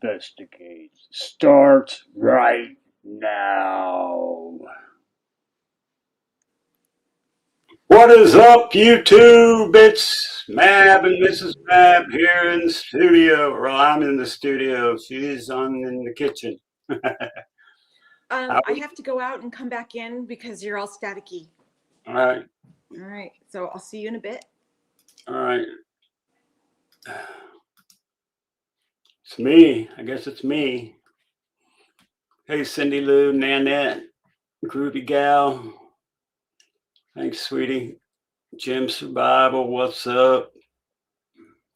Investigates starts right now. What is up, YouTube? It's MAB and Mrs. MAB here in the studio. Well, I'm in the studio. She's in the kitchen. I have to go out and come back in because you're all staticky. All right. All right. So I'll see you in a bit. All right. It's me. I guess it's me. Hey, Cindy Lou, Nanette, Groovy Gal. Thanks, sweetie. Jim Survival, what's up?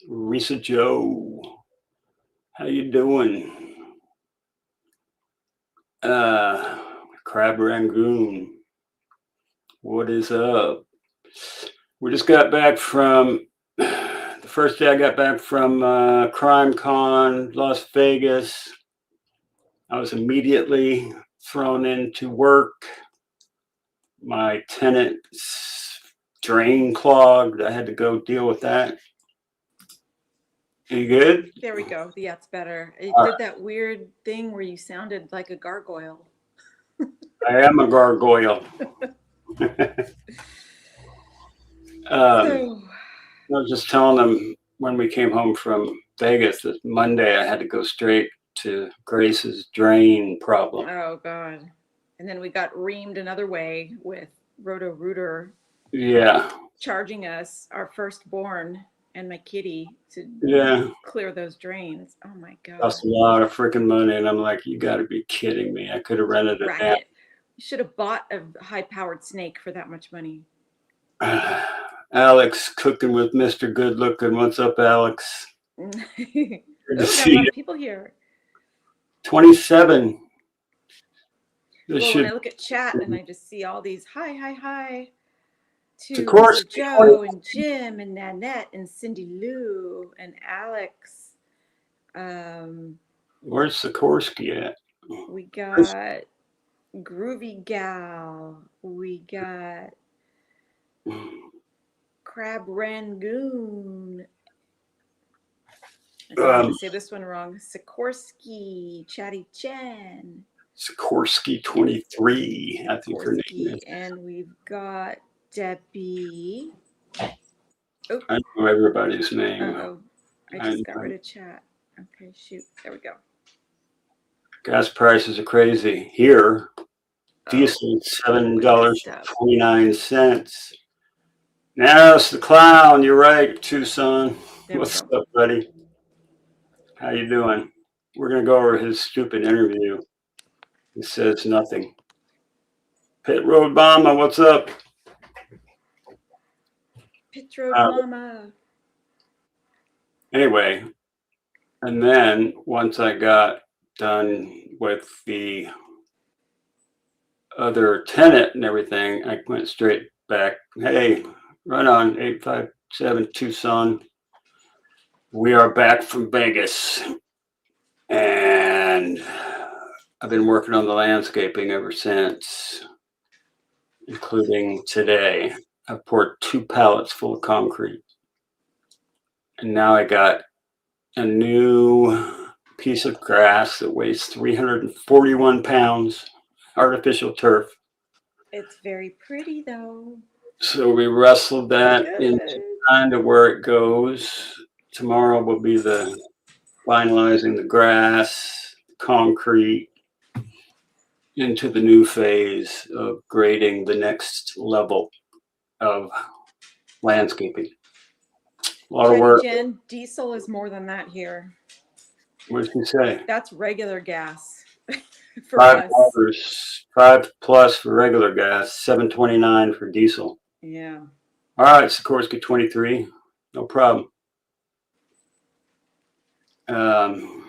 Risa Joe, how you doing? Crab Rangoon, what is up? We just got back from the first day I got back from Crime Con, Las Vegas. I was immediately thrown into work. My tenant's drain clogged. I had to go deal with that. You good? There we go. Yeah, it's better. It did that weird thing where you sounded like a gargoyle. I am a gargoyle. I was just telling them when we came home from Vegas that Monday I had to go straight to Grace's drain problem. Oh, God. And then we got reamed another way with Roto-Rooter. Yeah. Charging us, our firstborn and my kitty, to clear those drains. Oh, my God. Cost a lot of freaking money. And I'm like, you got to be kidding me. I could have rented a nap. You should have bought a high-powered snake for that much money. Alex cooking with Mr. Good Looking. What's up, Alex? Good to see you. People here. 27. When I look at chat and I just see all these hi to Joe and Jim and Nanette and Cindy Lou and Alex. Where's Sikorsky at? We got Groovy Gal. We got Crab Rangoon. I'm going to say this one wrong. Sikorsky, Chatty Chen. Sikorsky 23, I think her name is. And we've got Debbie. Oh. I know everybody's name. Uh-oh. I just got rid of chat. Okay, shoot. There we go. Gas prices are crazy. Here, diesel $7.29. Nanos the Clown, you're right, Tucson. What's up, buddy? How you doing? We're going to go over his stupid interview. He says nothing. Pit Road Mama, what's up? Pit Road Mama. Anyway, and then once I got done with the other tenant and everything, I went straight back. Hey, run on 857 Tucson. We are back from Vegas. And I've been working on the landscaping ever since, including today. I've poured 2 pallets full of concrete. And now I got a new piece of grass that weighs 341 pounds, artificial turf. It's very pretty, though. So we wrestled that into kind of where it goes. Tomorrow will be the finalizing the grass, concrete, into the new phase of grading the next level of landscaping. A lot of work. Jen, diesel is more than that here. What did you say? That's regular gas. For us. $5+ for regular gas, $7.29 for diesel. Yeah. All right, Sikorsky 23, no problem. You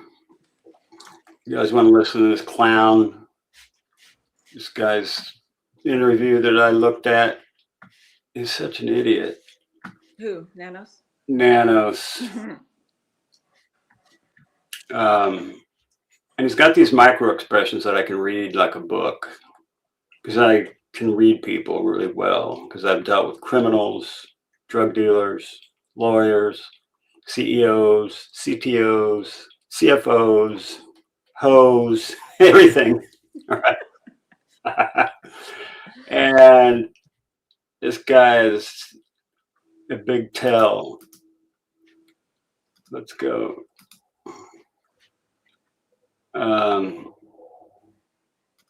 guys want to listen to this clown? This guy's interview that I looked at. He's such an idiot. Who? Nanos? Nanos. And he's got these micro expressions that I can read like a book, because I can read people really well, because I've dealt with criminals, drug dealers, lawyers, CEOs, CTOs, CFOs, hoes, everything. All right. And this guy is a big tell. Let's go.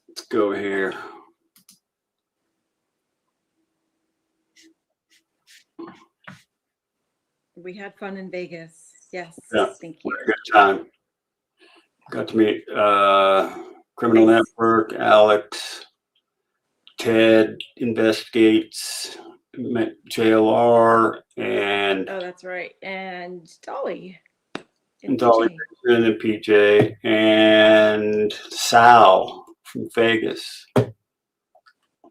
Let's go here. We had fun in Vegas. Yes. Yeah, Thank you. good time. Got to meet Criminal Network, Alex, Ted Investigates, met JLR, and oh, that's right, and Dolly, and Dolly and PJ, and Sal from Vegas.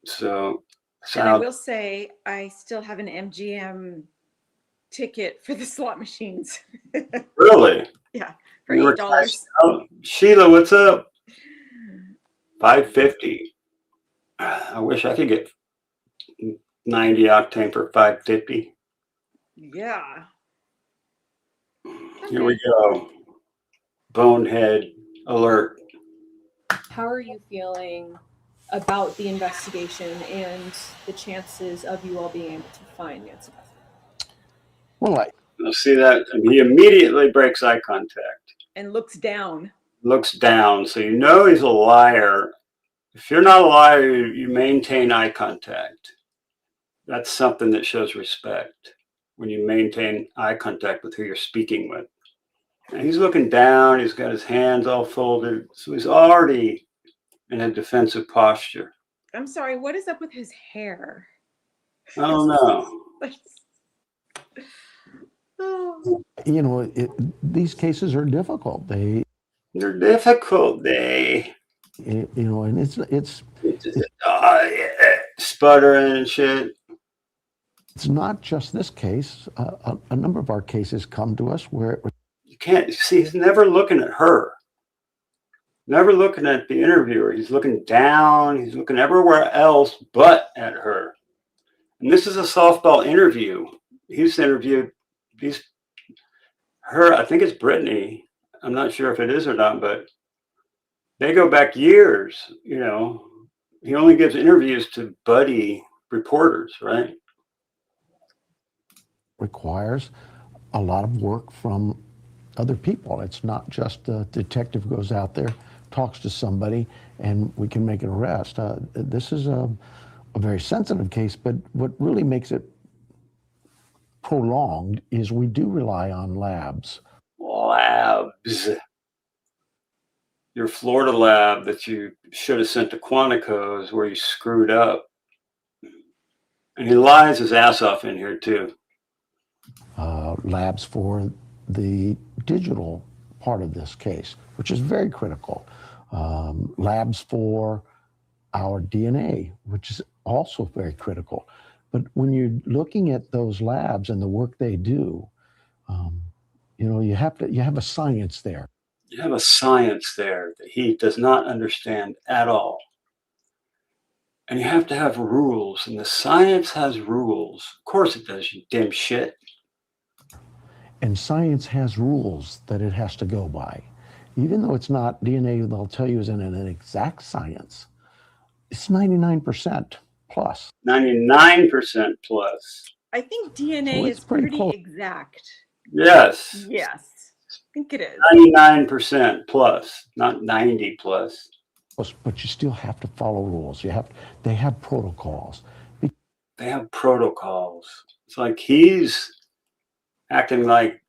So, Sal. And I will say, I still have an MGM ticket for the slot machines. Really? Yeah, for $8. Sheila, what's up? $5.50. I wish I could get 90 octane for $5.50. Yeah. Here we go. Bonehead alert. How are you feeling about the investigation and the chances of you all being able to find Nancy Guthrie? Well, you'll see that he immediately breaks eye contact and looks down. Looks down, so you know he's a liar. If you're not a liar, you maintain eye contact. That's something that shows respect, when you maintain eye contact with who you're speaking with. And he's looking down, he's got his hands all folded, so he's already in a defensive posture. I'm sorry, what is up with his hair? I don't know. you know, these cases are difficult. They're difficult. You know, and it's sputtering and shit. It's not just this case. A number of our cases come to us where you can't see. He's never looking at her. Never looking at the interviewer. He's looking down. He's looking everywhere else but at her. And this is a softball interview. He's interviewed her. I think it's Brittany. I'm not sure if it is or not, but they go back years. You know, he only gives interviews to buddy reporters, right? Requires a lot of work from other people. It's not just a detective goes out there, talks to somebody, and we can make an arrest. This is a very sensitive case, but what really makes it prolonged is we do rely on labs. Labs. Your Florida lab that you should have sent to Quantico is where you screwed up. And he lies his ass off in here too. Labs for the digital part of this case, which is very critical. Labs for our DNA, which is also very critical. But when you're looking at those labs and the work they do, you know, you have a science there. You have a science there that he does not understand at all. And you have to have rules, and the science has rules. Of course it does, you dim shit. And science has rules that it has to go by. Even though it's not DNA, they'll tell you, isn't an exact science. It's 99% plus. 99% plus. I think DNA is pretty exact. Yes. Yes. I think it is. 99% plus, not 90 plus. But you still have to follow rules. They have protocols. They have protocols. It's like he's acting like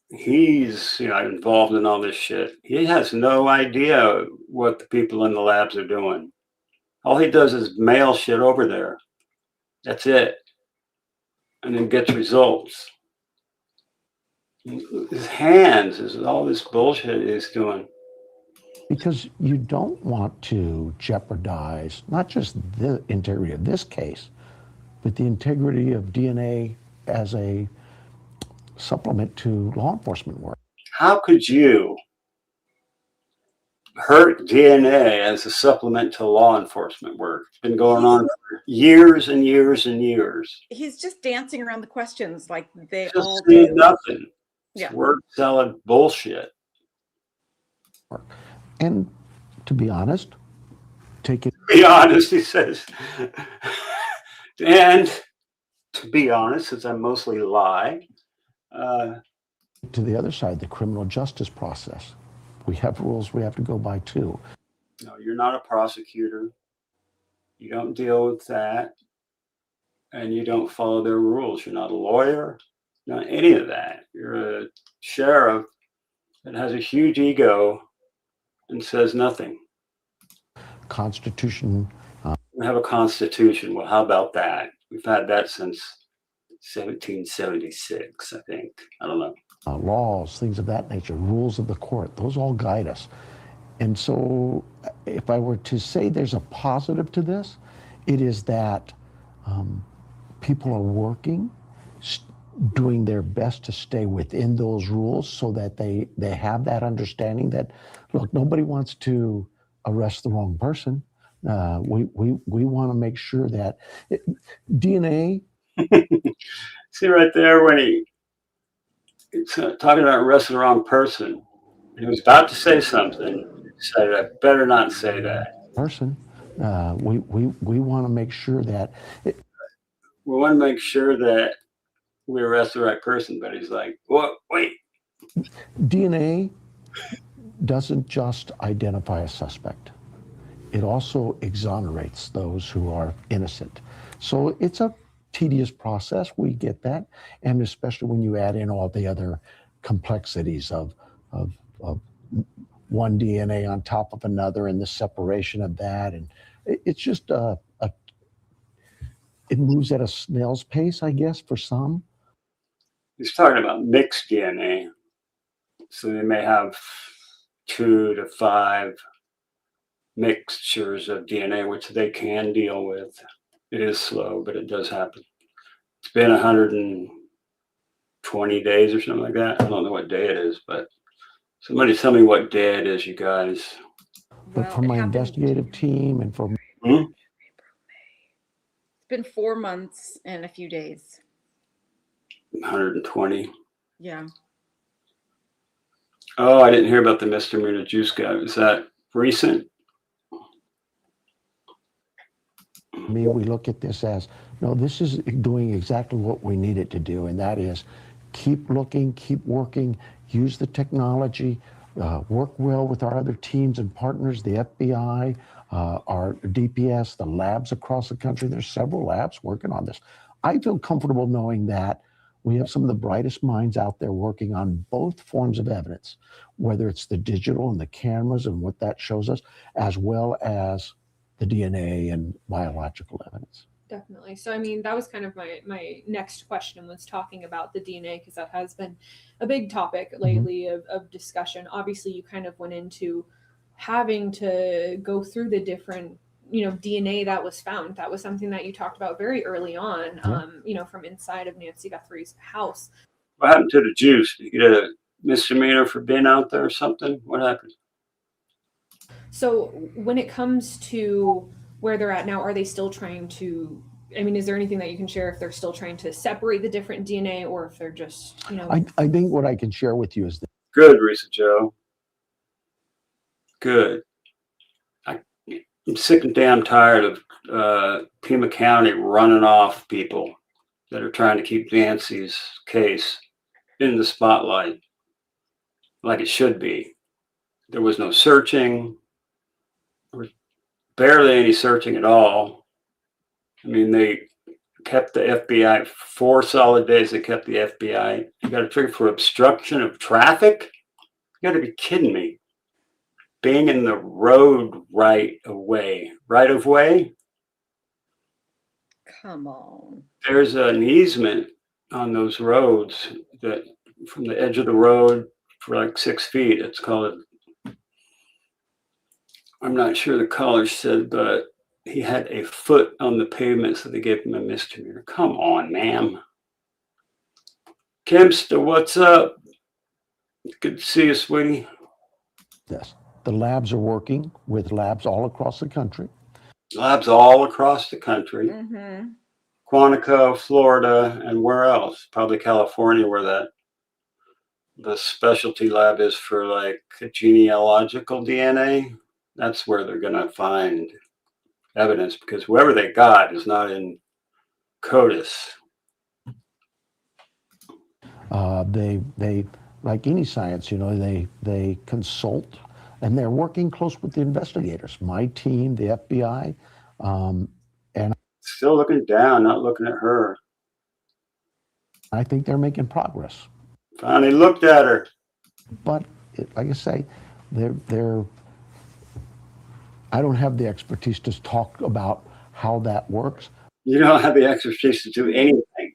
he's, you know, involved in all this shit. He has no idea what the people in the labs are doing. All he does is mail shit over there. That's it. And then gets results. His hands is all this bullshit he's doing. Because you don't want to jeopardize not just the integrity of this case, but the integrity of DNA as a supplement to law enforcement work. How could you hurt DNA as a supplement to law enforcement work? It's been going on for years and years and years. He's just dancing around the questions like they just all do. Nothing. Yeah. Word salad bullshit. And to be honest, take it. Be honest, he says. And to be honest, since I mostly lie, to the other side, the criminal justice process. We have rules we have to go by too. no, you're not a prosecutor. You don't deal with that. And you don't follow their rules. You're not a lawyer, not any of that. You're a sheriff that has a huge ego and says nothing. Constitution. We have a constitution. Well, how about that? We've had that since 1776, I think. I don't know. Laws, things of that nature, rules of the court, those all guide us. And so if I were to say there's a positive to this, it is that people are working, doing their best to stay within those rules so that they have that understanding that, look, nobody wants to arrest the wrong person. We want to make sure that DNA. See right there when he's talking about arresting the wrong person. He was about to say something. He said, I better not say that. Person. We want to make sure that. We want to make sure that we arrest the right person. But he's like, what? Wait. DNA doesn't just identify a suspect. It also exonerates those who are innocent. So it's a tedious process. We get that. And especially when you add in all the other complexities of one DNA on top of another and the separation of that. And it's just it moves at a snail's pace, I guess, for some. He's talking about mixed DNA. So they may have 2 to 5 mixtures of DNA, which they can deal with. It is slow, but it does happen. It's been 120 days or something like that. I don't know what day it is, but somebody tell me what day it is, you guys. But for my investigative team and for... Hmm? It's been 4 months and a few days. 120. Yeah. Oh, I didn't hear about the misdemeanor juice guy. Was that recent? Me, we look at this as, no, this is doing exactly what we need it to do, and that is keep looking, keep working, use the technology, work well with our other teams and partners, the FBI, our DPS, the labs across the country. There's several labs working on this. I feel comfortable knowing that we have some of the brightest minds out there working on both forms of evidence, whether it's the digital and the cameras and what that shows us, as well as the DNA and biological evidence. Definitely. So, I mean, that was kind of my next question, was talking about the DNA, because that has been a big topic lately of discussion. Obviously, you kind of went into having to go through the different, DNA that was found. That was something that you talked about very early on, from inside of Nancy Guthrie's house. What happened to the juice? Did you get a misdemeanor for being out there or something? What happened? So when it comes to where they're at now, are they still trying to, is there anything that you can share if they're still trying to separate the different DNA, or if they're just, I think what I can share with you is that. Good, Risa Joe. Good. I'm sick and damn tired of Pima County running off people that are trying to keep Nancy's case in the spotlight like it should be. There was no searching. There was barely any searching at all. They kept the FBI 4 solid days. They kept the FBI. You got a trigger for obstruction of traffic? You got to be kidding me. Being in the road right of way. Come on. There's an easement on those roads that from the edge of the road for like 6 feet. It's called, I'm not sure the caller said, but he had a foot on the pavement, so they gave him a misdemeanor. Come on, ma'am. Kimsta, what's up? Good to see you, sweetie. Yes. The labs are working with labs all across the country. Labs all across the country. Mm-hmm. Quantico, Florida, and where else? Probably California, where that the specialty lab is for like genealogical DNA. That's where they're going to find evidence, because whoever they got is not in CODIS. They like any science, you know, they consult, and they're working close with the investigators. My team, the FBI, and Still looking down, not looking at her. I think they're making progress. Finally looked at her. But like I say, they're. I don't have the expertise to talk about how that works. You don't have the expertise to do anything.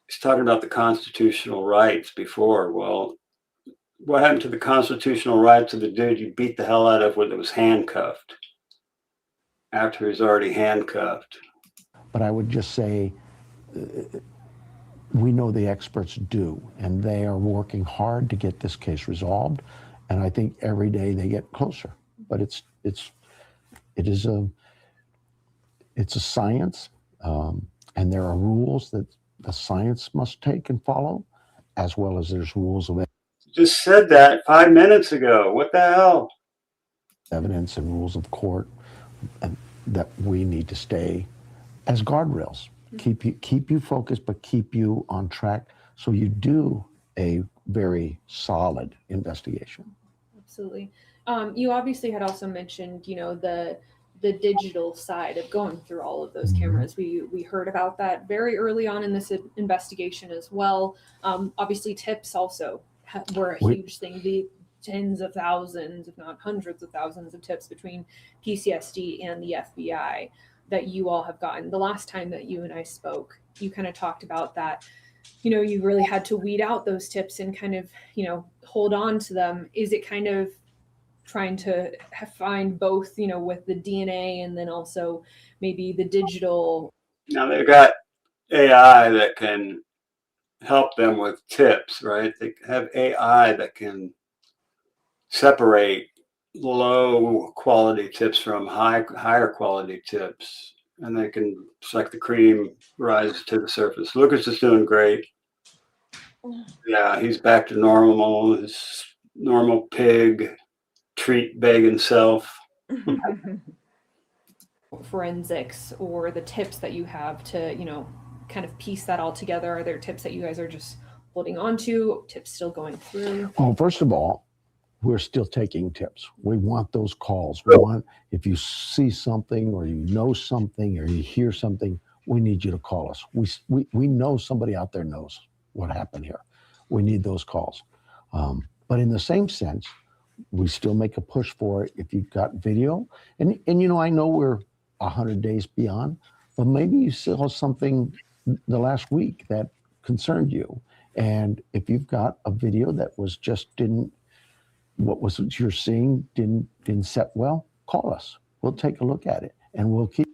He's talking about the constitutional rights before. Well, what happened to the constitutional rights of the dude you beat the hell out of when it was handcuffed? After he's already handcuffed. But I would just say, we know the experts do, and they are working hard to get this case resolved. And I think every day they get closer. But it is a science, and there are rules that the science must take and follow, as well as there's rules of Just said that 5 minutes ago. What the hell? evidence and rules of court, and that we need to stay as guardrails. Keep you focused, but keep you on track, so you do a very solid investigation. Absolutely. You obviously had also mentioned, you know, the digital side of going through all of those cameras. We heard about that very early on in this investigation as well. Obviously, tips also were a huge thing. The tens of thousands, if not hundreds of thousands of tips between PCSD and the FBI that you all have gotten. The last time that you and I spoke, you kind of talked about that, you know, you really had to weed out those tips and kind of, you know, hold on to them. Is it kind of trying to find both, you know, with the DNA and then also maybe the digital? Now they've got AI that can help them with tips, right? They have AI that can separate low quality tips from higher quality tips, and they can, it's like the cream rises to the surface. Lucas is doing great. Yeah, he's back to normal, his normal pig treat begging self. Forensics or the tips that you have to, you know, kind of piece that all together? Are there tips that you guys are just holding on to, tips still going through? Well, first of all, we're still taking tips. We want those calls. We want, if you see something or you know something or you hear something, we need you to call us. We know somebody out there knows what happened here. We need those calls. But in the same sense, we still make a push for it if you've got video. And you know, I know we're 100 days beyond, but maybe you saw something the last week that concerned you. And if you've got a video that was just what was it you're seeing didn't set well, call us. We'll take a look at it, and we'll keep.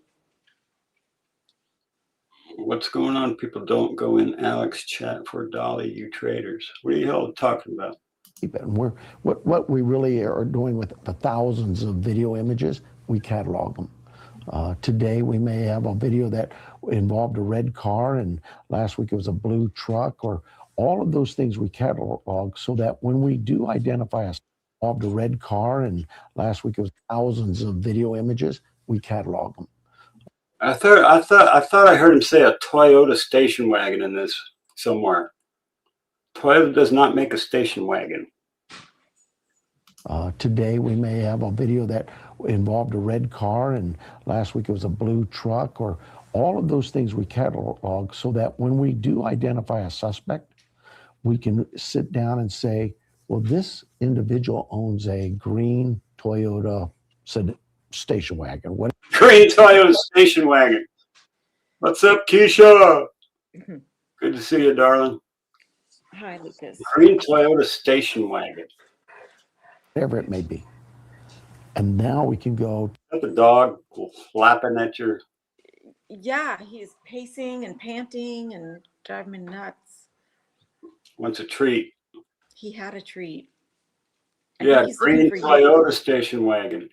What's going on? People don't go in Alex chat for Dolly, you traders. What are you all talking about? And what we really are doing with the thousands of video images, we catalog them. Today we may have a video that involved a red car, and last week it was a blue truck, or all of those things we catalog, so that when we do identify a red car, and last week it was thousands of video images, we catalog them. I thought I heard him say a Toyota station wagon in this somewhere. Toyota does not make a station wagon. Today we may have a video that involved a red car, and last week it was a blue truck, or all of those things we catalog, so that when we do identify a suspect, we can sit down and say, well, this individual owns a green Toyota station wagon. What? Green Toyota station wagon. What's up, Keisha? Good to see you, darling. Hi, Lucas. Green Toyota station wagon. Whatever it may be. And now we can go. Is that the dog flapping at your? Yeah, he's pacing and panting and driving me nuts. Wants a treat. He had a treat. Yeah, green Toyota station wagon.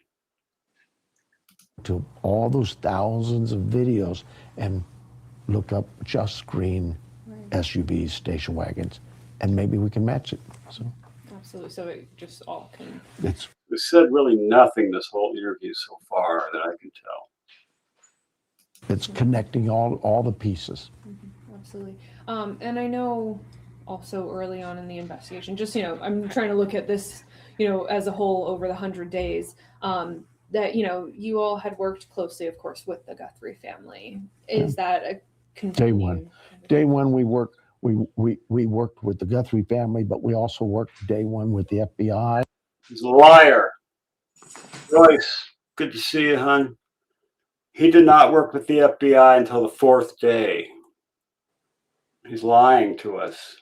To all those thousands of videos and look up just green SUVs, station wagons, and maybe we can match it. So Absolutely. So it just all can. it's We said really nothing this whole interview so far that I can tell. it's connecting all the pieces. Absolutely. And I know also early on in the investigation, just, I'm trying to look at this, as a whole over the 100 days, that, you all had worked closely, of course, with the Guthrie family. Is that a continued? Day one, we worked with the Guthrie family, but we also worked day one with the FBI. He's a liar. Royce, good to see you, hon. He did not work with the FBI until the 4th day. He's lying to us.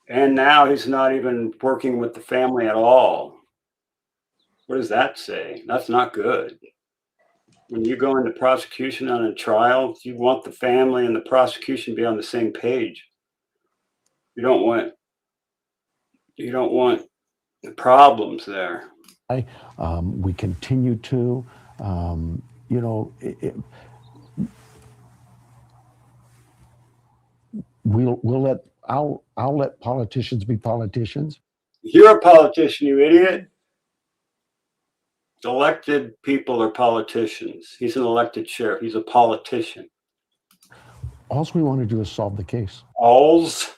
And now he's not even working with the family at all. What does that say? That's not good. When you go into prosecution on a trial, you want the family and the prosecution to be on the same page. You don't want the problems there. We continue to, I'll let politicians be politicians. You're a politician, you idiot. Elected people are politicians. He's an elected sheriff. He's a politician. All we want to do is solve the case. Alls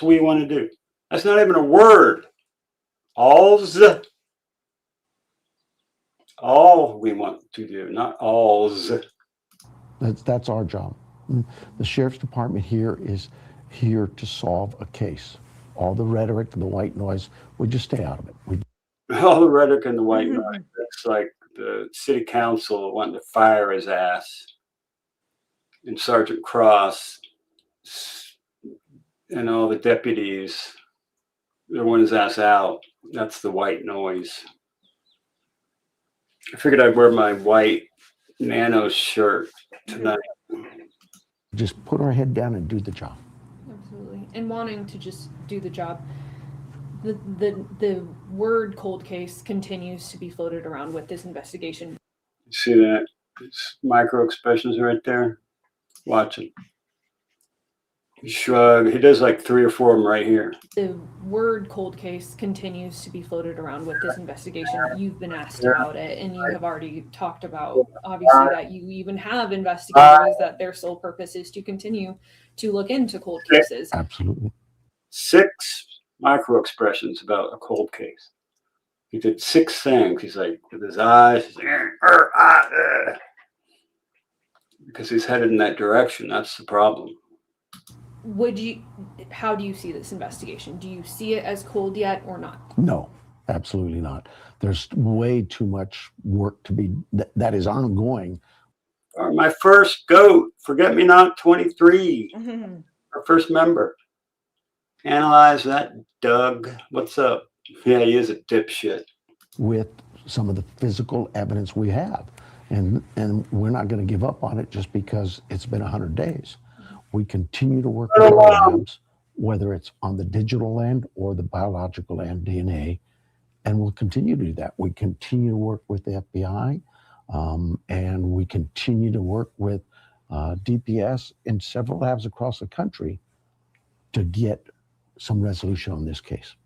we want to do. That's not even a word. Alls. All we want to do, not alls. That's our job. The sheriff's department here is here to solve a case. All the rhetoric and the white noise, we just stay out of it. All the rhetoric and the white noise. That's like the city council wanting to fire his ass. And Sergeant Cross and all the deputies, they want his ass out. That's the white noise. I figured I'd wear my white Nanos shirt tonight. Just put our head down and do the job. Absolutely. And wanting to just do the job. The word cold case continues to be floated around with this investigation. You see that? It's micro expressions right there. Watch him. He shrug. He does like 3 or 4 of them right here. The word cold case continues to be floated around with this investigation. You've been asked about it, and you have already talked about, obviously, that you even have investigators that their sole purpose is to continue to look into cold cases. Absolutely. 6 micro expressions about a cold case. He did 6 things. He's like, with his eyes, he's like, because he's headed in that direction. That's the problem. How do you see this investigation? Do you see it as cold yet or not? No, absolutely not. There's way too much work to be, that is ongoing. My first goat, Forget Me Not 23, our first member. Analyze that, Doug. What's up? Yeah, he is a dipshit. With some of the physical evidence we have. And we're not going to give up on it just because it's been 100 days. We continue to work with our labs, whether it's on the digital end or the biological end, DNA, and we'll continue to do that. We continue to work with the FBI, and we continue to work with DPS in several labs across the country to get some resolution on this case.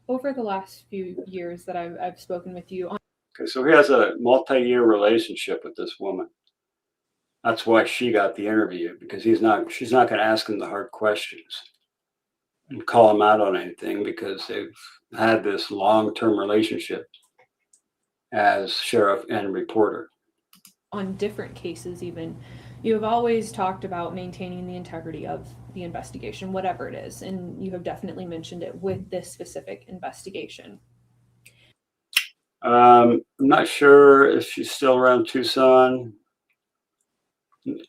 Over the last few years that I've spoken with you on. Okay, so he has a multi-year relationship with this woman. That's why she got the interview, because she's not going to ask him the hard questions and call him out on anything, because they've had this long-term relationship as sheriff and reporter. On different cases even, you have always talked about maintaining the integrity of the investigation, whatever it is, and you have definitely mentioned it with this specific investigation. I'm not sure if she's still around Tucson.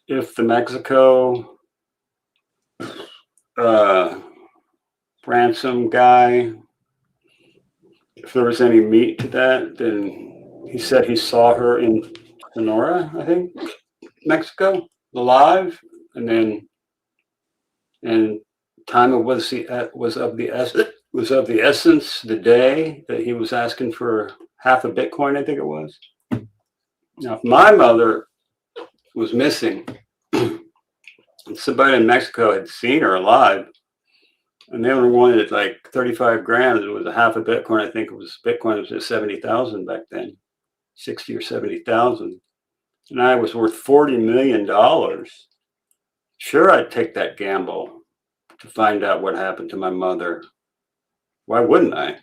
If the Mexico ransom guy, if there was any meat to that, then he said he saw her in Sonora, I think, Mexico, alive, and time was of the essence the day that he was asking for half a Bitcoin, I think it was. Now, if my mother was missing and somebody in Mexico had seen her alive, and they only wanted like 35 grams. It was a half a Bitcoin. I think Bitcoin was at 70,000 back then, 60 or 70,000. And I was worth $40 million. Sure, I'd take that gamble to find out what happened to my mother. Why wouldn't I?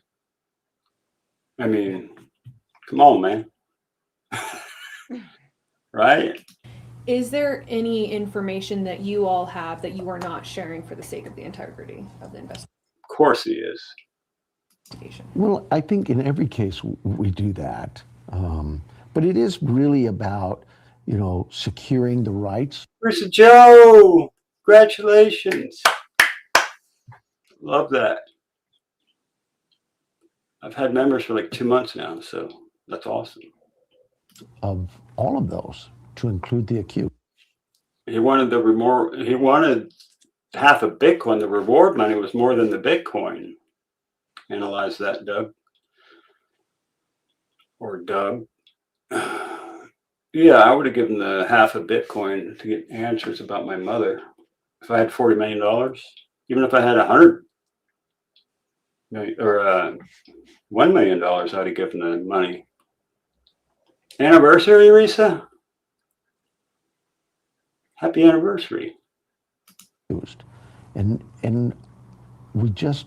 I mean, come on, man. Right? Is there any information that you all have that you are not sharing for the sake of the integrity of the investigation? Of course he is. Well, I think in every case we do that. But it is really about, securing the rights. Mr. Joe, congratulations. Love that. I've had members for like 2 months now, so that's awesome. Of all of those, to include the accused. He wanted he wanted half a Bitcoin. The reward money was more than the Bitcoin. Analyze that, Doug. Or Doug. Yeah, I would have given the half a Bitcoin to get answers about my mother. If I had $40 million, even if I had 100 million or $1 million, I'd have given the money. Anniversary, Risa? Happy anniversary. And we just,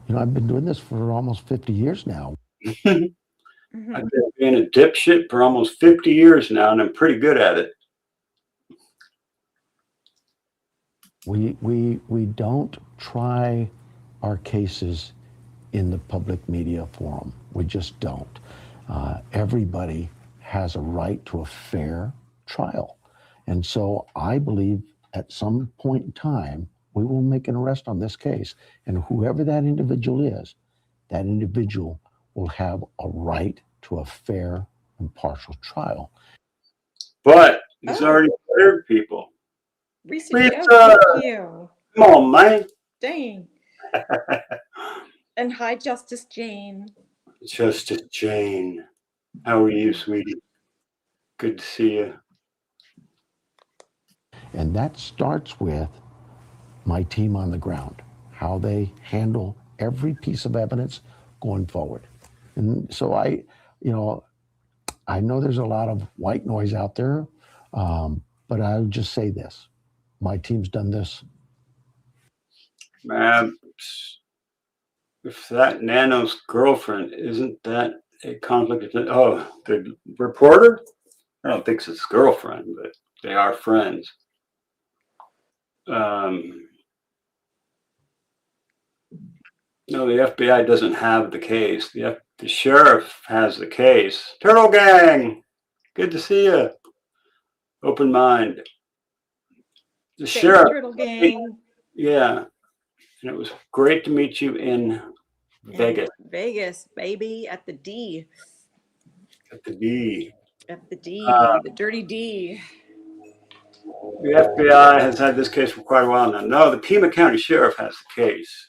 I've been doing this for almost 50 years now. I've been being a dipshit for almost 50 years now, and I'm pretty good at it. We don't try our cases in the public media forum. We just don't. Everybody has a right to a fair trial. And so I believe at some point in time, we will make an arrest on this case. And whoever that individual is, that individual will have a right to a fair, impartial trial. But he's already cleared people. Risa, thank you. Come on, man. Dang. And hi, Justice Jane. Justice Jane. How are you, sweetie? Good to see you. And that starts with my team on the ground, how they handle every piece of evidence going forward. And so I know there's a lot of white noise out there, but I would just say this. My team's done this. Man, if that Nanos girlfriend, isn't that a conflict of, the reporter? I don't think it's his girlfriend, but they are friends. No, the FBI doesn't have the case. The sheriff has the case. Turtle Gang, good to see you. Open mind. The sheriff. Turtle Gang. Yeah, and it was great to meet you in Vegas. Vegas, baby, at the D. At the D. At the D, the dirty D. The FBI has had this case for quite a while now. No, the Pima County Sheriff has the case.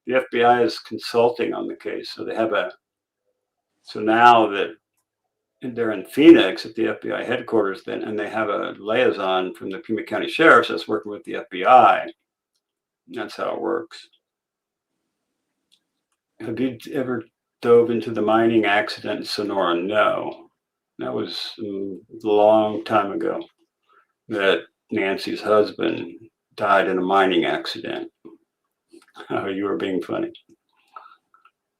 The FBI is consulting on the case. So so now that they're in Phoenix at the FBI headquarters then, and they have a liaison from the Pima County Sheriff that's working with the FBI. That's how it works. Have you ever dove into the mining accident in Sonora? No. That was a long time ago that Nancy's husband died in a mining accident. Oh, you were being funny.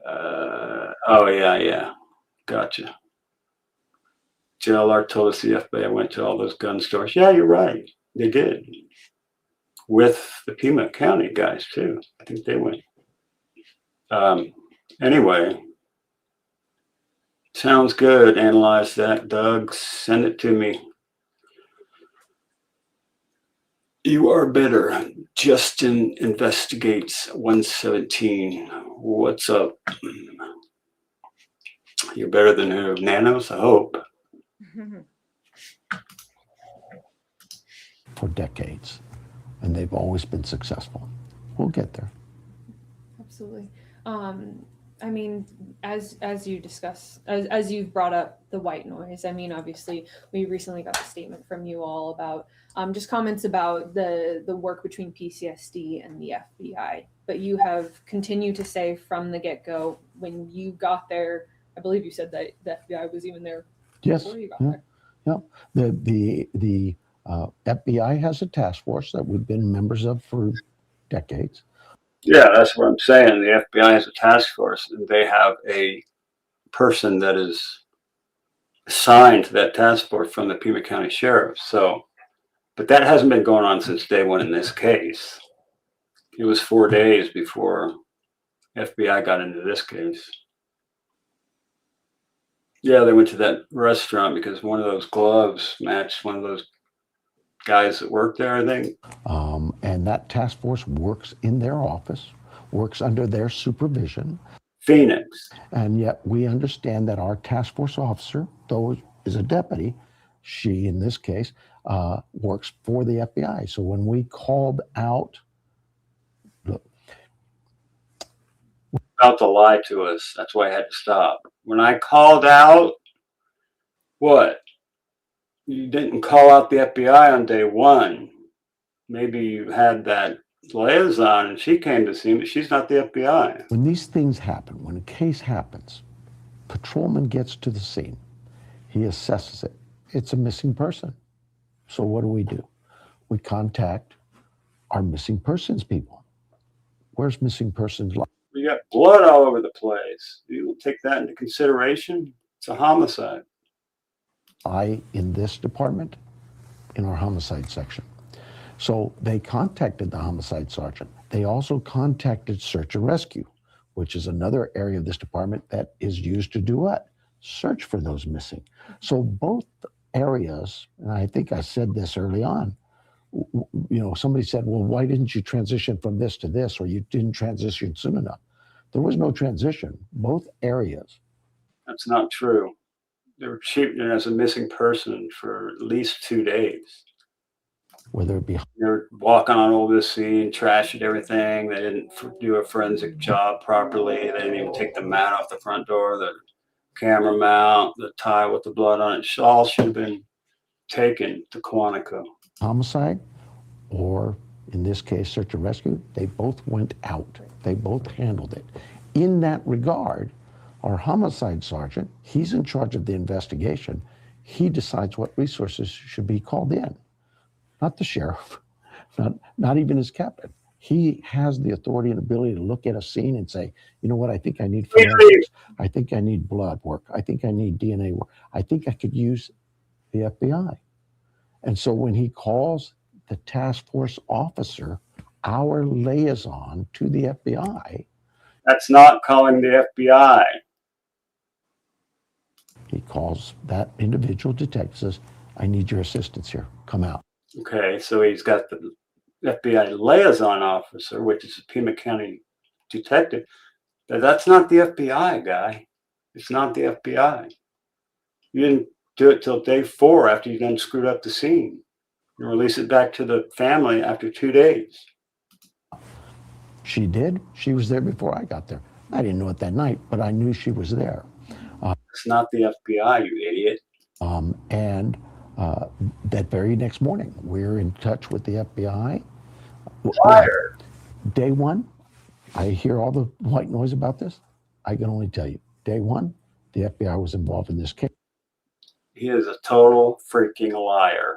Yeah. Gotcha. JLR told us the FBI went to all those gun stores. Yeah, you're right. They did. With the Pima County guys, too. I think they went. Anyway, sounds good. Analyze that, Doug. Send it to me. You are better. Justin Investigates 117. What's up? You're better than who? Nanos, I hope. For decades, and they've always been successful. We'll get there. Absolutely. I mean, as you discuss, as you've brought up the white noise, I mean, obviously, we recently got a statement from you all about just comments about the work between PCSD and the FBI. But you have continued to say from the get-go, when you got there, I believe you said that the FBI was even there Yes. before you got Yeah. there. Yeah. The FBI has a task force that we've been members of for decades. Yeah, that's what I'm saying. The FBI has a task force, and they have a person that is assigned to that task force from the Pima County Sheriff. So, but that hasn't been going on since day one in this case. It was 4 days before FBI got into this case. Yeah, they went to that restaurant because one of those gloves matched one of those guys that worked there, I think. And that task force works in their office, works under their supervision. Phoenix. And yet we understand that our task force officer, though is a deputy, she in this case, works for the FBI. So when we called out, look, About to lie to us. That's why I had to stop. When I called out, what? You didn't call out the FBI on day one. Maybe you had that liaison and she came to see me. She's not the FBI. when these things happen, when a case happens, patrolman gets to the scene, he assesses it. It's a missing person. So what do? We contact our missing persons people. Where's missing persons? We got blood all over the place. You will take that into consideration? It's a homicide. In this department, in our homicide section. So they contacted the homicide sergeant. They also contacted search and rescue, which is another area of this department that is used to do what? Search for those missing. So both areas, and I think I said this early on, somebody said, well, why didn't you transition from this to this, or you didn't transition soon enough? There was no transition. Both areas. That's not true. They were treating it as a missing person for at least 2 days. Whether it be They were walking on over the scene, trashing everything. They didn't do a forensic job properly. They didn't even take the mat off the front door, the camera mount, the tie with the blood on it. All should have been taken to Quantico. homicide, or in this case, search and rescue, they both went out. They both handled it. In that regard, our homicide sergeant, he's in charge of the investigation. He decides what resources should be called in. Not the sheriff, not even his captain. He has the authority and ability to look at a scene and say, you know what, I think I need forensics. I think I need blood work. I think I need DNA work. I think I could use the FBI. And so when he calls the task force officer, our liaison to the FBI, That's not calling the FBI. he calls that individual detective, says, I need your assistance here. Come out. Okay, so he's got the FBI liaison officer, which is a Pima County detective. But that's not the FBI, guy. It's not the FBI. You didn't do it till day 4 after you done screwed up the scene. You release it back to the family after 2 days. She did. She was there before I got there. I didn't know it that night, but I knew she was there. It's not the FBI, you idiot. And that very next morning, we're in touch with the FBI. Liar. Day one, I hear all the white noise about this. I can only tell you, day one, the FBI was involved in this case. He is a total freaking liar.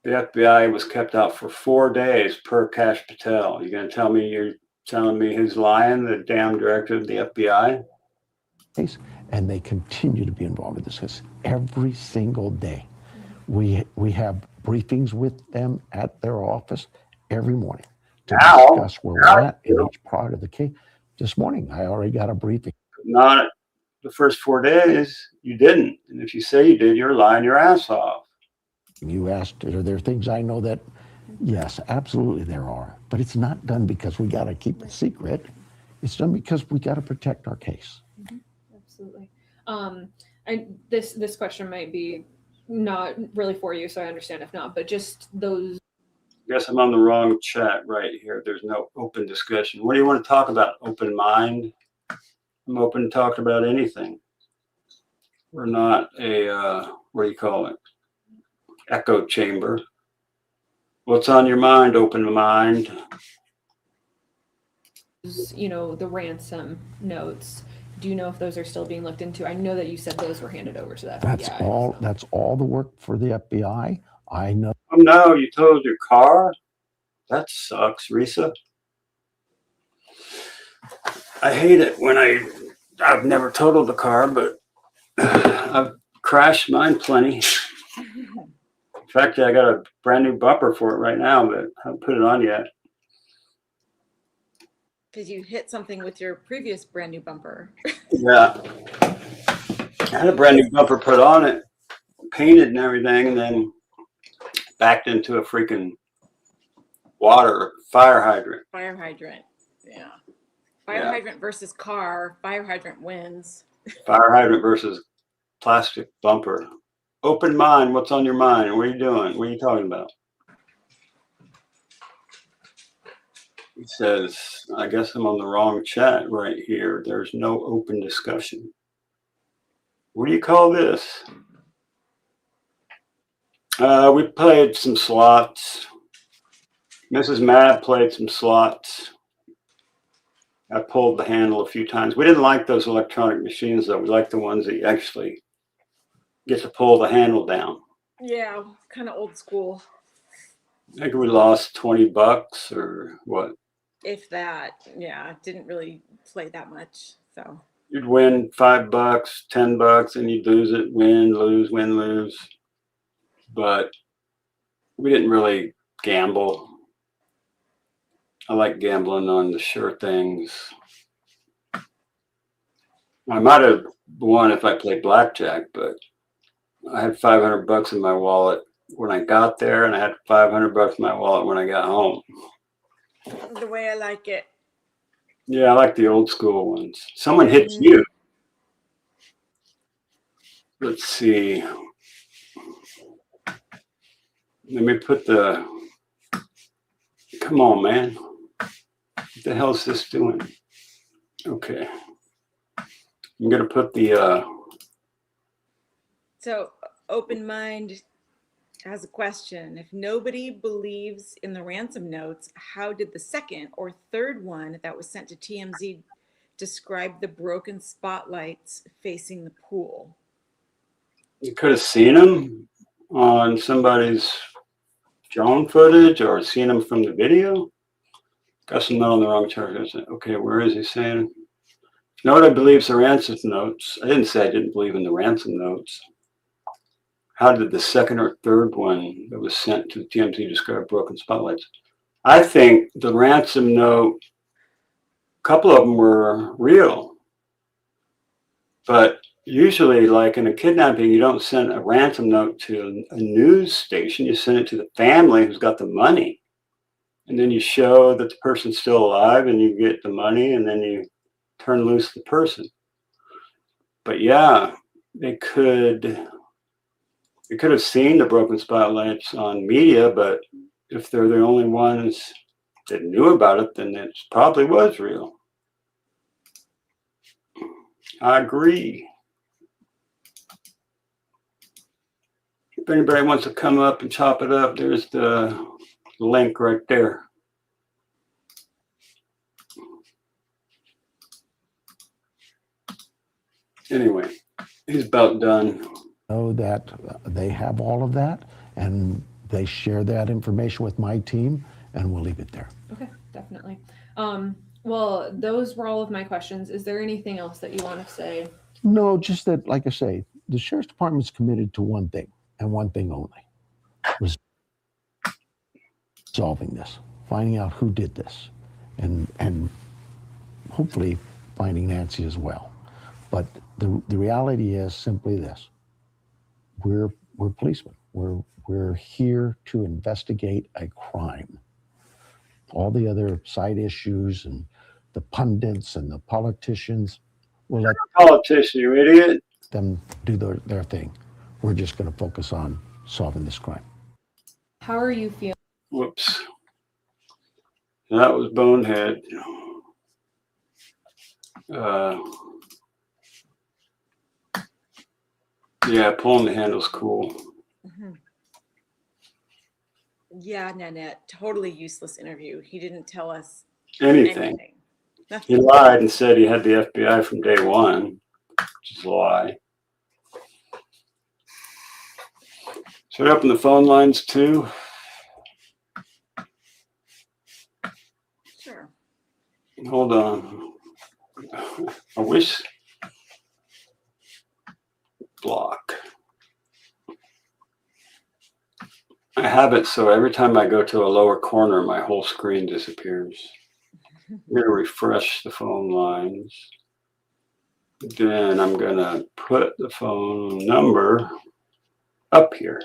The FBI was kept out for 4 days per Kash Patel. You gonna tell me you're telling me he's lying, the damn director of the FBI? And they continue to be involved in this case every single day. We have briefings with them at their office every morning to discuss where we're at in each part of the case. This morning, I already got a briefing. Not the first 4 days, you didn't. And if you say you did, you're lying your ass off. You asked, are there things I know that, yes, absolutely there are. But it's not done because we got to keep it secret. It's done because we got to protect our case. Mm-hmm. Absolutely. This question might be not really for you, so I understand if not, but just those. I guess I'm on the wrong chat right here. There's no open discussion. What do you want to talk about? Open mind? I'm open to talk about anything. We're not a, what do you call it? Echo chamber. What's on your mind? Open mind. You know, the ransom notes. Do you know if those are still being looked into? I know that you said those were handed over to the FBI. That's all the work for the FBI. I know. Oh no, you totaled your car? That sucks, Risa. I hate it when I've never totaled the car, but I've crashed mine plenty. In fact, I got a brand new bumper for it right now, but I haven't put it on yet. Because you hit something with your previous brand new bumper. Yeah. I had a brand new bumper put on it, painted and everything, and then backed into a freaking fire hydrant. Fire hydrant. Yeah. Fire hydrant versus car. Fire hydrant wins. Fire hydrant versus plastic bumper. Open mind. What's on your mind? What are you doing? What are you talking about? He says, I guess I'm on the wrong chat right here. There's no open discussion. What do you call this? We played some slots. Mrs. MAB played some slots. I pulled the handle a few times. We didn't like those electronic machines, though. We liked the ones that you actually get to pull the handle down. Yeah, kind of old school. I think we lost $20 or what? If that, yeah, didn't really play that much. So You'd win $5, $10, and you'd lose it. Win, lose, win, lose. But we didn't really gamble. I like gambling on the sure things. I might have won if I played blackjack, but I had $500 in my wallet when I got there, and I had $500 in my wallet when I got home. the way I like it. Yeah, I like the old school ones. Someone hits you. Let's see. Let me put the. Come on, man. What the hell is this doing? Okay. I'm going to put the. So open mind has a question. If nobody believes in the ransom notes, how did the second or third one that was sent to TMZ describe the broken spotlights facing the pool? You could have seen them on somebody's drone footage or seen them from the video. Got some note on the wrong chart. Okay, where is he saying? Nobody believes the ransom notes. I didn't say I didn't believe in the ransom notes. How did the second or third one that was sent to the TMZ describe broken spotlights? I think the ransom note, a couple of them were real. But usually, like in a kidnapping, you don't send a ransom note to a news station. You send it to the family who's got the money. And then you show that the person's still alive and you get the money and then you turn loose the person. But yeah, they could have seen the broken spotlights on media, but if they're the only ones that knew about it, then it probably was real. I agree. If anybody wants to come up and chop it up, there's the link right there. Anyway, he's about done. Know that they have all of that, and they share that information with my team, and we'll leave it there. Okay, definitely. Well, those were all of my questions. Is there anything else that you want to say? No, just that, like I say, the Sheriff's Department's committed to one thing, and one thing only, was solving this, finding out who did this, and hopefully finding Nancy as well. But the reality is simply this: we're policemen. We're here to investigate a crime. All the other side issues and the pundits and the politicians, we'll let Politician, you idiot. them do their thing. We're just going to focus on solving this crime. How are you feeling? Whoops. That was bonehead. Yeah, pulling the handle's cool. Mhm. Yeah, Nanette, totally useless interview. He didn't tell us Anything. anything. He Nothing. lied and said he had the FBI from day one, which is a lie. Should I open the phone lines too? Sure. Hold on. I wish. Block. I have it so every time I go to a lower corner, my whole screen disappears. I'm going to refresh the phone lines. Then I'm going to put the phone number up here.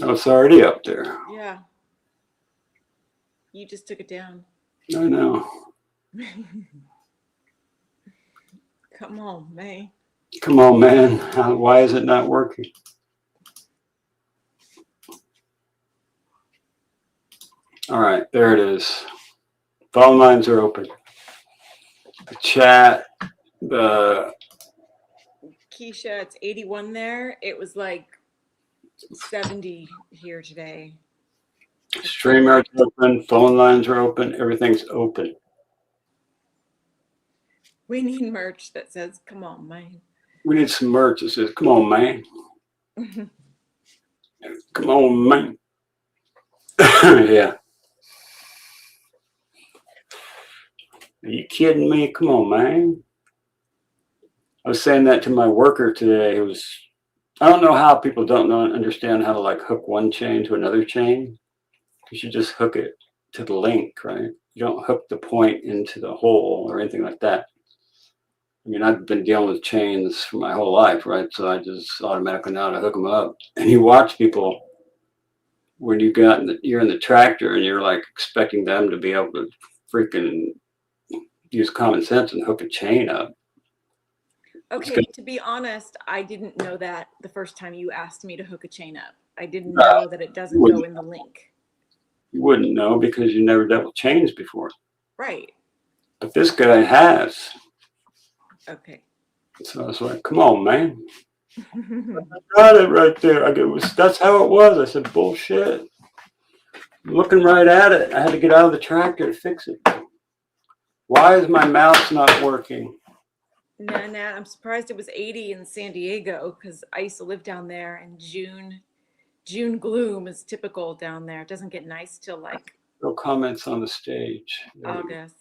Oh, it's already up there. Yeah. You just took it down. I know. Come on, man. Come on, man. Why is it not working? All right, there it is. Phone lines are open. The chat, the Keisha, it's 81 there. It was like 70 here today. streamer is open, phone lines are open, everything's open. We need merch that says, come on, man. We need some merch that says, come on, man. Come on, man. Yeah. Are you kidding me? Come on, man. I was saying that to my worker today. I don't know how people don't understand how to like hook one chain to another chain. Because you just hook it to the link, right? You don't hook the point into the hole or anything like that. I mean, I've been dealing with chains for my whole life, right? So I just automatically know how to hook them up. And you watch people when you're in the tractor and you're like expecting them to be able to freaking use common sense and hook a chain up. Okay, to be honest, I didn't know that the first time you asked me to hook a chain up. I didn't know that it doesn't go in the link. You wouldn't know because you never dealt with chains before. Right. But this guy has. Okay. So I was like, come on, man. Got it right there. That's how it was. I said, bullshit. I'm looking right at it. I had to get out of the tractor to fix it. Why is my mouse not working? Nah, I'm surprised it was 80 in San Diego because I used to live down there, and June gloom is typical down there. It doesn't get nice till like No comments on the stage. August.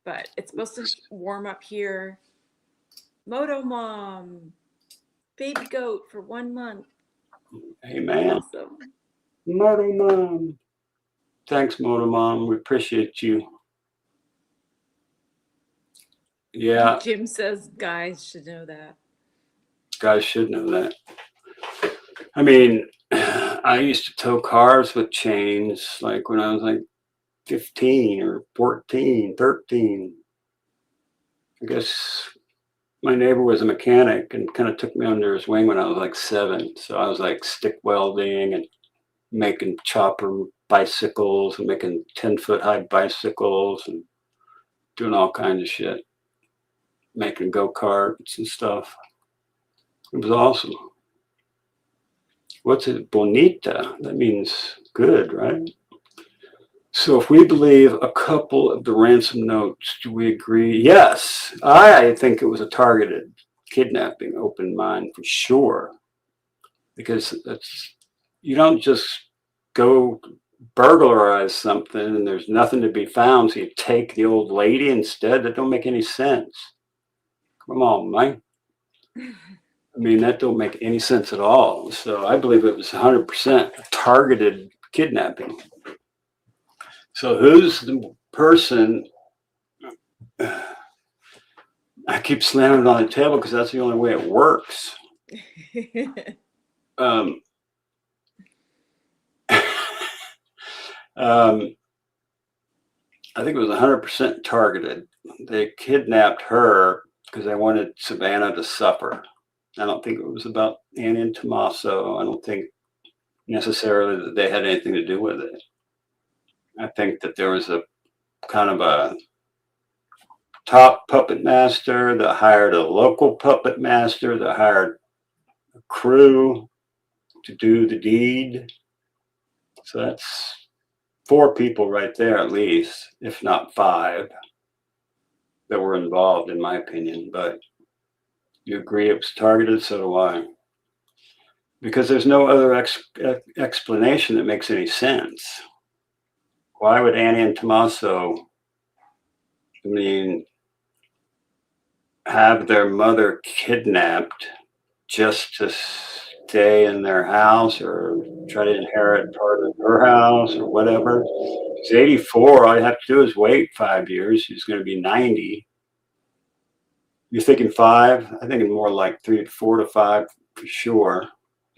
But it's supposed to warm up here. Moto Mom, baby goat for 1 month. Hey, man. Awesome. Moto Mom. Thanks, Moto Mom. We appreciate you. Yeah. Jim says guys should know that. Guys should know that. I mean, I used to tow cars with chains like when I was like 15 or 14, 13. I guess my neighbor was a mechanic and kind of took me under his wing when I was like 7. So I was like stick welding and making chopper bicycles and making 10-foot high bicycles and doing all kinds of shit. Making go-karts and stuff. It was awesome. What's it? Bonita. That means good, right? So if we believe a couple of the ransom notes, do we agree? Yes. I think it was a targeted kidnapping, open mind for sure. Because you don't just go burglarize something and there's nothing to be found, so you take the old lady instead. That don't make any sense. Come on, man. I mean, that don't make any sense at all. So I believe it was 100% a targeted kidnapping. So who's the person? I keep slamming it on the table because that's the only way it works. I think it was 100% targeted. They kidnapped her because they wanted Savannah to suffer. I don't think it was about Annie and Tommaso. I don't think necessarily that they had anything to do with it. I think that there was a kind of a top puppet master that hired a local puppet master that hired a crew to do the deed. So that's 4 people right there at least, if not 5, that were involved, in my opinion. But you agree it was targeted, so do I. Because there's no other explanation that makes any sense. Why would Annie and Tommaso, have their mother kidnapped just to stay in their house or try to inherit part of her house or whatever? He's 84. All you have to do is wait 5 years. He's going to be 90. You're thinking 5? I think more like 3, 4 to 5 for sure.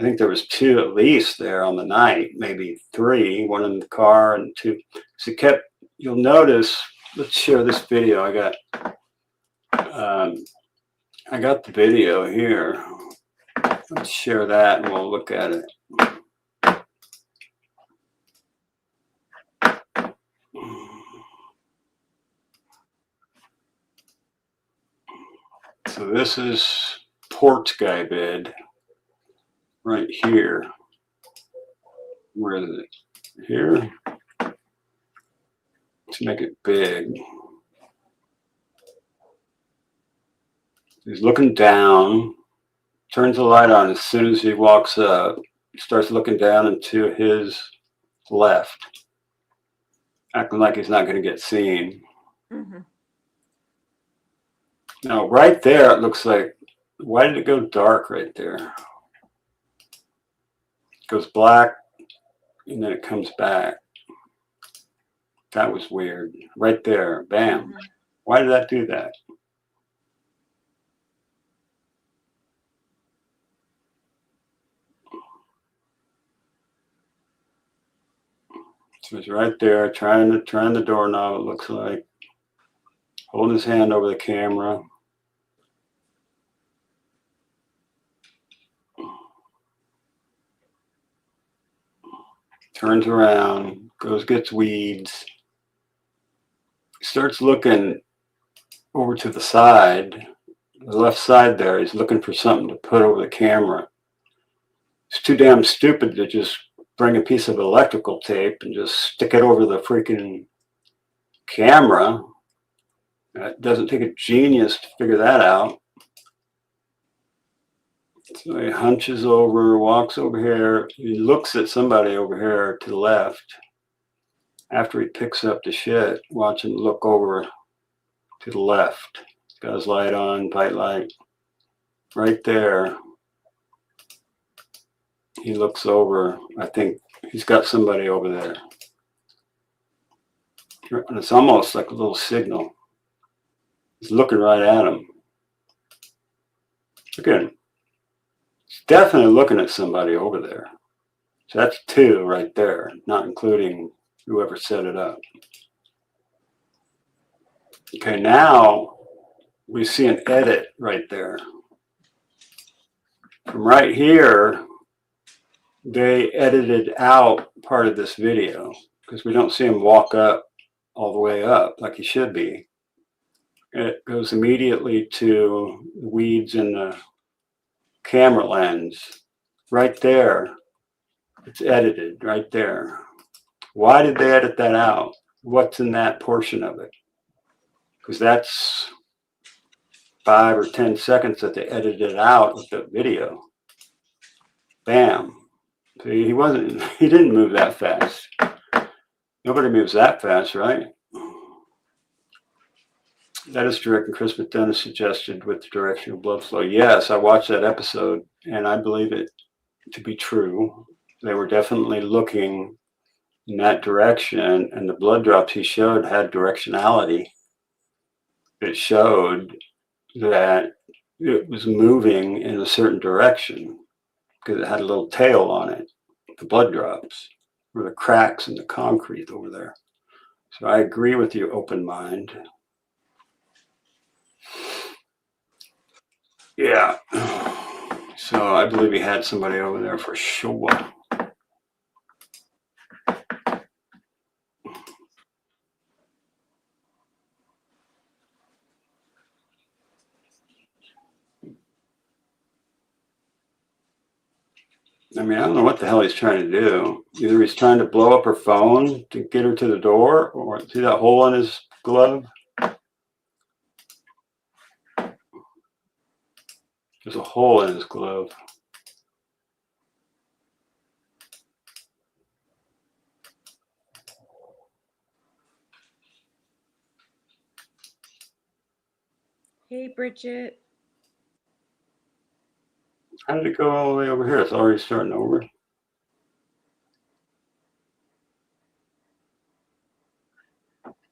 I think there was 2 at least there on the night, maybe 3, 1 in the car and 2. So you'll notice, let's share this video. I got the video here. Let's share that and we'll look at it. So this is porch guy bed right here. Where is it? Here. Let's make it big. He's looking down, turns the light on as soon as he walks up, starts looking down and to his left, acting like he's not going to get seen. Mm-hmm. Now, right there, it looks like, why did it go dark right there? It goes black, and then it comes back. That was weird. Right there, bam. Mm-hmm. Why did that do that? So he's right there, trying to turn the doorknob, it looks like. Holding his hand over the camera. Turns around, gets weeds. Starts looking over to the side, the left side there. He's looking for something to put over the camera. He's too damn stupid to just bring a piece of electrical tape and just stick it over the freaking camera. It doesn't take a genius to figure that out. So he hunches over, walks over here. He looks at somebody over here to the left. After he picks up the shit, watch him look over to the left. He's got his light on, bright light. Right there. He looks over. I think he's got somebody over there. And it's almost like a little signal. He's looking right at him. Look at him. He's definitely looking at somebody over there. So that's 2 right there, not including whoever set it up. Okay, now we see an edit right there. From right here, they edited out part of this video because we don't see him walk up all the way up like he should be. It goes immediately to weeds in the camera lens. Right there, it's edited right there. Why did they edit that out? What's in that portion of it? Because that's 5 or 10 seconds that they edited out of the video. Bam. See, he didn't move that fast. Nobody moves that fast, right? That is direct, and Chris McDonough suggested with the direction of blood flow. Yes, I watched that episode, and I believe it to be true. They were definitely looking in that direction, and the blood drops he showed had directionality. It showed that it was moving in a certain direction because it had a little tail on it, the blood drops, or the cracks in the concrete over there. So I agree with you, open mind. Yeah. So I believe he had somebody over there for sure. I mean, I don't know what the hell he's trying to do. Either he's trying to blow up her phone to get her to the door, or see that hole in his glove? There's a hole in his glove. Hey, Bridget. How did it go all the way over here? It's already starting over.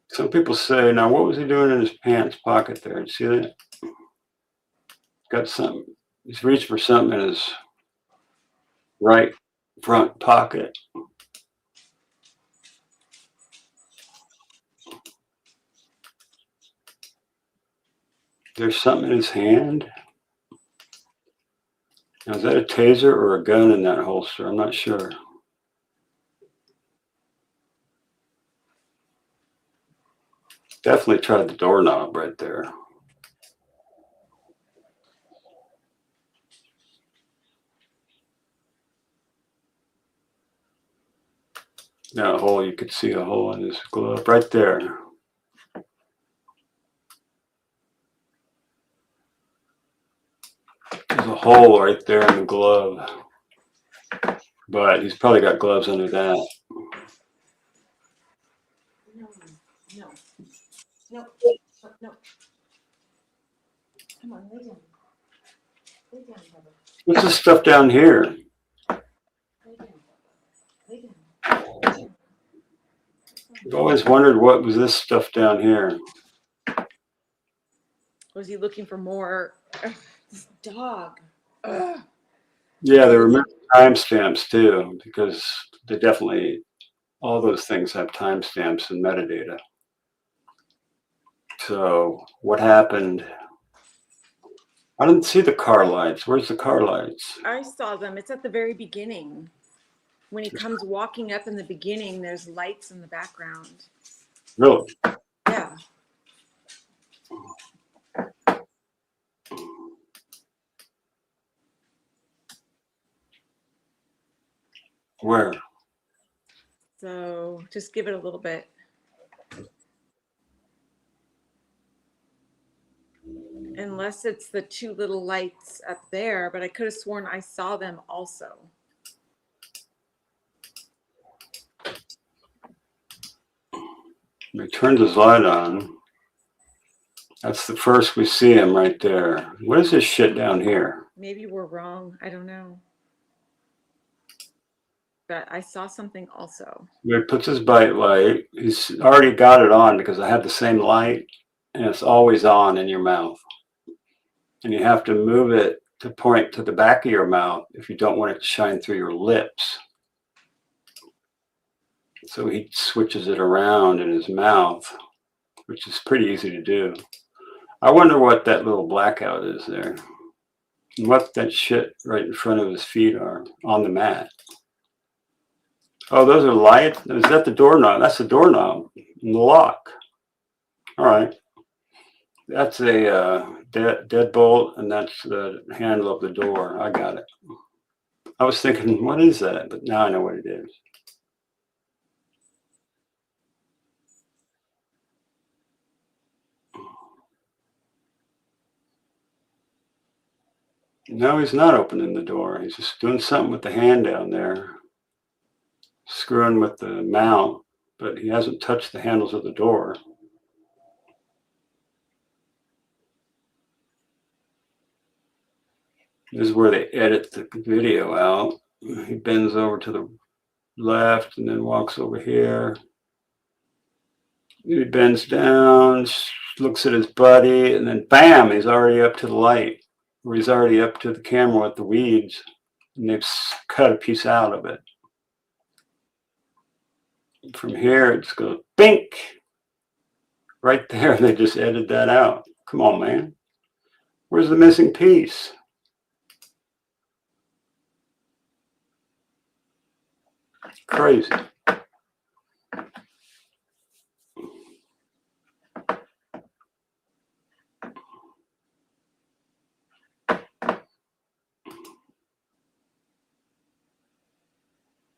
Some people say, now what was he doing in his pants pocket there? See that? Got something. He's reached for something in his right front pocket. There's something in his hand. Now, is that a taser or a gun in that holster? I'm not sure. Definitely tried the doorknob right there. That hole, you could see a hole in his glove right there. There's a hole right there in the glove. But he's probably got gloves under that. No. Come on, lay down. Lay down, Bubba. What's this stuff down here? Lay down, Bubba. Lay down. I've always wondered what was this stuff down here. Was he looking for more? Ugh, this dog. Ugh. Yeah, they remember timestamps too, because they definitely, all those things have timestamps and metadata. So what happened? I didn't see the car lights. Where's the car lights? I saw them. It's at the very beginning. When he comes walking up in the beginning, there's lights in the background. Really? Yeah. Where? So just give it a little bit. Unless it's the two little lights up there, but I could have sworn I saw them also. He turned his light on. That's the first we see him right there. What is this shit down here? Maybe we're wrong. I don't know. But I saw something also. He puts his bite light. He's already got it on because I have the same light, and it's always on in your mouth. And you have to move it to point to the back of your mouth if you don't want it to shine through your lips. So he switches it around in his mouth, which is pretty easy to do. I wonder what that little blackout is there. And what that shit right in front of his feet are on the mat. Oh, those are lights? Is that the doorknob? That's the doorknob and the lock. All right. That's a deadbolt, and that's the handle of the door. I got it. I was thinking, what is that? But now I know what it is. No, he's not opening the door. He's just doing something with the hand down there, screwing with the mount, but he hasn't touched the handles of the door. This is where they edit the video out. He bends over to the left and then walks over here. He bends down, looks at his buddy, and then bam, he's already up to the light, or he's already up to the camera with the weeds, and they've cut a piece out of it. From here, it just goes bink, right there. They just edited that out. Come on, man. Where's the missing piece? Crazy.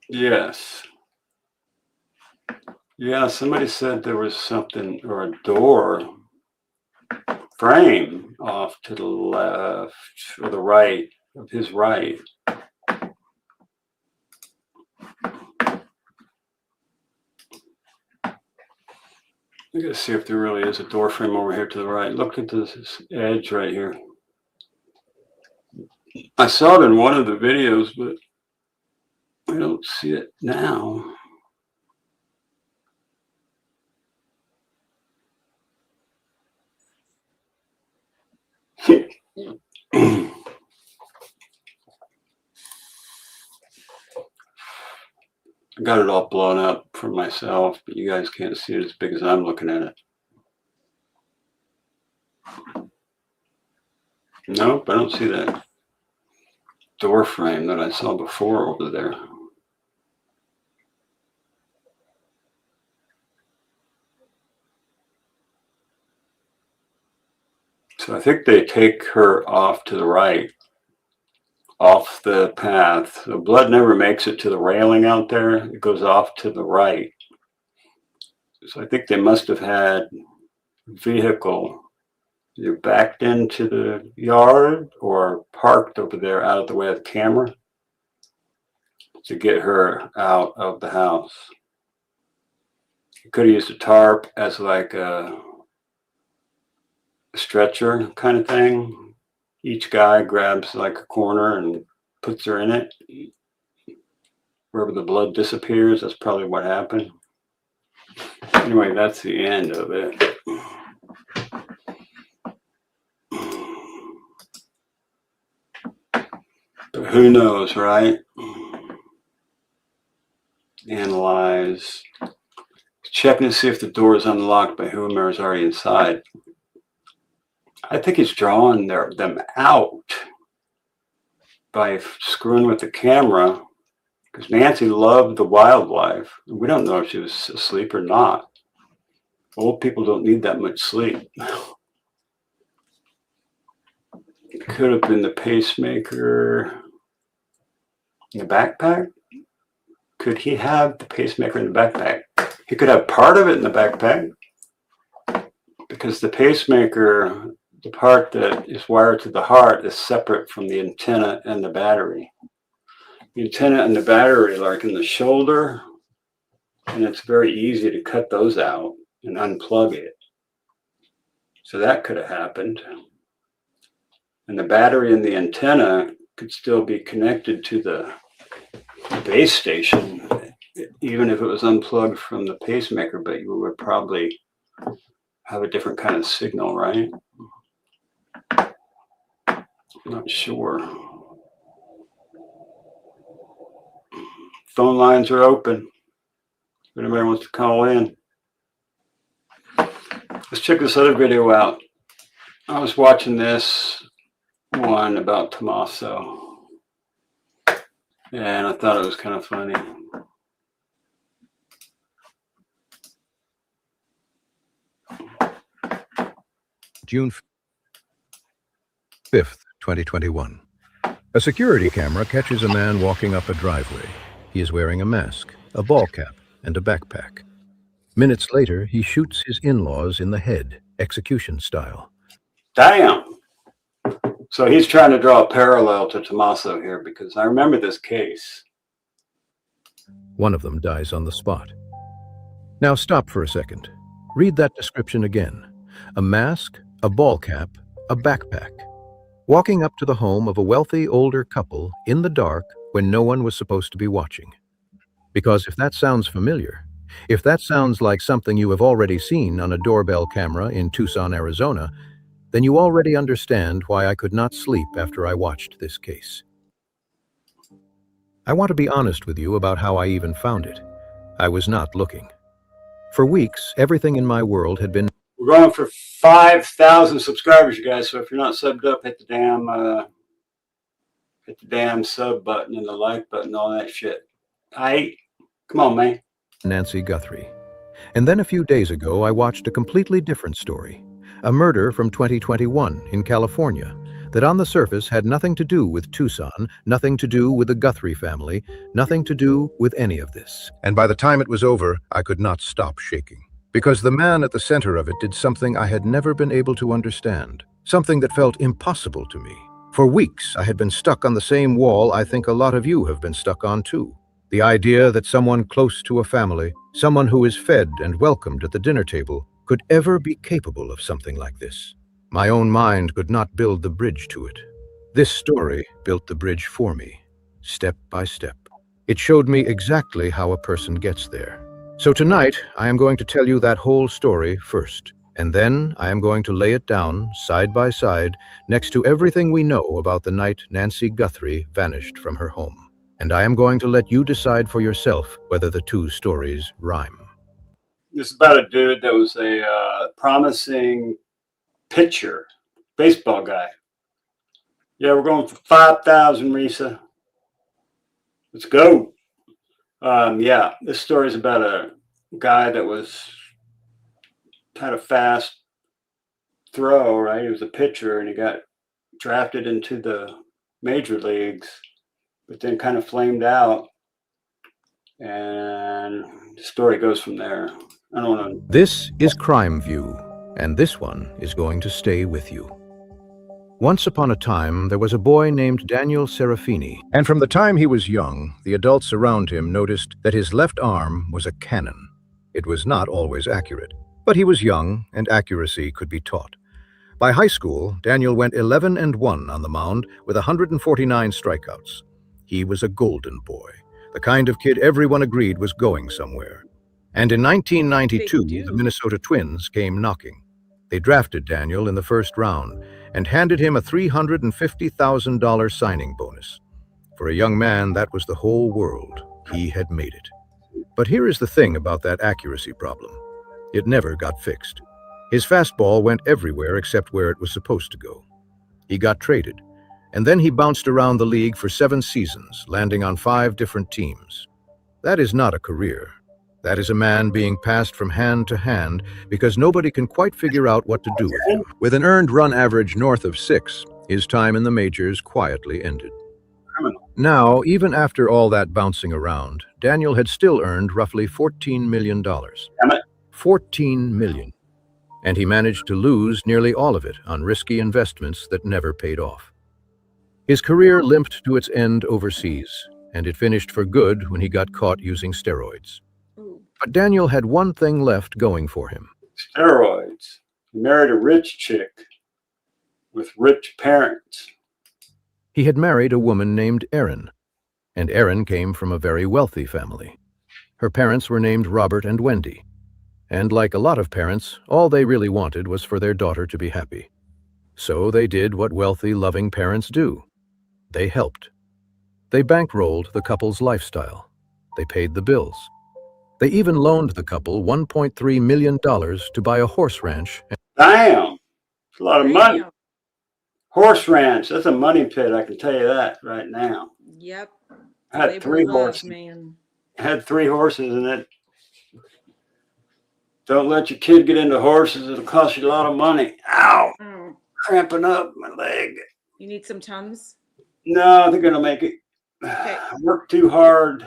Yes. Yeah, somebody said there was something, or a door frame off to the left or the right of his right. I gotta see if there really is a door frame over here to the right. Look at this edge right here. I saw it in one of the videos, but I don't see it now. I got it all blown up for myself, but you guys can't see it as big as I'm looking at it. Nope, I don't see that door frame that I saw before over there. So I think they take her off to the right, off the path. The blood never makes it to the railing out there. It goes off to the right. So I think they must have had a vehicle either backed into the yard or parked over there out of the way of the camera to get her out of the house. You could have used a tarp as like a stretcher kind of thing. Each guy grabs like a corner and puts her in it. Wherever the blood disappears, that's probably what happened. Anyway, that's the end of it. But who knows, right? Analyze. Checking to see if the door is unlocked by whomever is already inside. I think he's drawing them out by screwing with the camera, because Nancy loved the wildlife. We don't know if she was asleep or not. Old people don't need that much sleep. It could have been the pacemaker in the backpack. Could he have the pacemaker in the backpack? He could have part of it in the backpack, because the pacemaker, the part that is wired to the heart, is separate from the antenna and the battery. The antenna and the battery are like in the shoulder, and it's very easy to cut those out and unplug it. So that could have happened. And the battery and the antenna could still be connected to the base station, even if it was unplugged from the pacemaker, but you would probably have a different kind of signal, right? Not sure. Phone lines are open. If anybody wants to call in. Let's check this other video out. I was watching this one about Tommaso, and I thought it was kind of funny. June 5th, 2021. A security camera catches a man walking up a driveway. He is wearing a mask, a ball cap, and a backpack. Minutes later, he shoots his in-laws in the head, execution style. Damn. So he's trying to draw a parallel to Tommaso here, because I remember this case. One of them dies on the spot. Now stop for a second. Read that description again. A mask, a ball cap, a backpack. Walking up to the home of a wealthy older couple in the dark when no one was supposed to be watching. Because if that sounds familiar, if that sounds like something you have already seen on a doorbell camera in Tucson, Arizona, then you already understand why I could not sleep after I watched this case. I want to be honest with you about how I even found it. I was not looking. For weeks, everything in my world had been... We're going for 5,000 subscribers, you guys. So if you're not subbed up, hit the damn sub button and the like button, all that shit. Come on, man. Nancy Guthrie. And then a few days ago, I watched a completely different story. A murder from 2021 in California that on the surface had nothing to do with Tucson, nothing to do with the Guthrie family, nothing to do with any of this. And by the time it was over, I could not stop shaking. Because the man at the center of it did something I had never been able to understand, something that felt impossible to me. For weeks, I had been stuck on the same wall I think a lot of you have been stuck on too. The idea that someone close to a family, someone who is fed and welcomed at the dinner table, could ever be capable of something like this. My own mind could not build the bridge to it. This story built the bridge for me, step by step. It showed me exactly how a person gets there. So tonight, I am going to tell you that whole story first, and then I am going to lay it down, side by side, next to everything we know about the night Nancy Guthrie vanished from her home. And I am going to let you decide for yourself whether the two stories rhyme. This is about a dude that was a promising pitcher, baseball guy. Yeah, we're going for 5,000, Risa. Let's go. Yeah, this story is about a guy that had a fast throw, right? He was a pitcher and he got drafted into the major leagues, but then kind of flamed out. And the story goes from there. I don't know. This is Crime View, and this one is going to stay with you. Once upon a time, there was a boy named Daniel Serafini, and from the time he was young, the adults around him noticed that his left arm was a cannon. It was not always accurate, but he was young, and accuracy could be taught. By high school, Daniel went 11-1 on the mound with 149 strikeouts. He was a golden boy, the kind of kid everyone agreed was going somewhere. And in 1992, the Minnesota Twins came knocking. They drafted Daniel in the first round and handed him a $350,000 signing bonus. For a young man, that was the whole world. He had made it. But here is the thing about that accuracy problem. It never got fixed. His fastball went everywhere except where it was supposed to go. He got traded, and then he bounced around the league for 7 seasons, landing on 5 different teams. That is not a career. That is a man being passed from hand to hand because nobody can quite figure out what to do with him. With an earned run average north of 6, his time in the majors quietly ended. Now, even after all that bouncing around, Daniel had still earned roughly $14 million. $14 million. And he managed to lose nearly all of it on risky investments that never paid off. His career limped to its end overseas, and it finished for good when he got caught using steroids. But Daniel had one thing left going for him. Steroids. He married a rich chick with rich parents. He had married a woman named Erin, and Erin came from a very wealthy family. Her parents were named Robert and Wendy, and like a lot of parents, all they really wanted was for their daughter to be happy. So they did what wealthy, loving parents do. They helped. They bankrolled the couple's lifestyle. They paid the bills. They even loaned the couple $1.3 million to buy a horse ranch. Damn, it's a lot of money. Horse ranch, that's a money pit, I can tell you that right now. Yep. I had 3 horses. Man. I had 3 horses in it. Don't let your kid get into horses, it'll cost you a lot of money. Ow! Oh. Cramping up my leg. You need some Tums? No, they're gonna make it. Okay. Work too hard.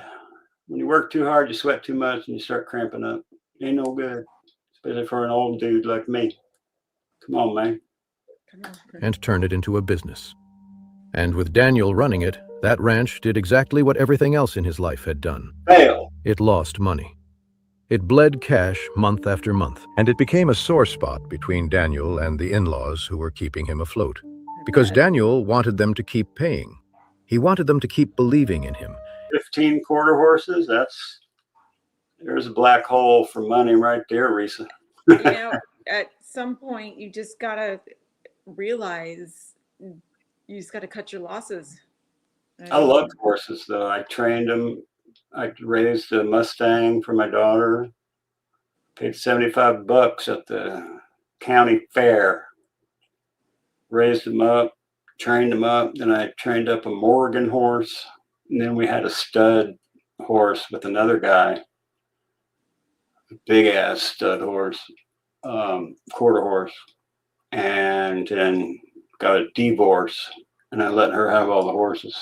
When you work too hard, you sweat too much and you start cramping up. Ain't no good, especially for an old dude like me. Come on, man. And turn it into a business. And with Daniel running it, that ranch did exactly what everything else in his life had done. Fail. It lost money. It bled cash month after month, and it became a sore spot between Daniel and the in-laws who were keeping him afloat. Because Daniel wanted them to keep paying. He wanted them to keep believing in him. 15 quarter horses, there's a black hole for money right there, Risa. You know, at some point, you just got to realize you just got to cut your losses. I loved horses, though. I trained them. I raised a Mustang for my daughter. Paid $75 at the county fair. Raised them up, trained them up. Then I trained up a Morgan horse. And then we had a stud horse with another guy. A big-ass stud horse, quarter horse. And then got a divorce, and I let her have all the horses.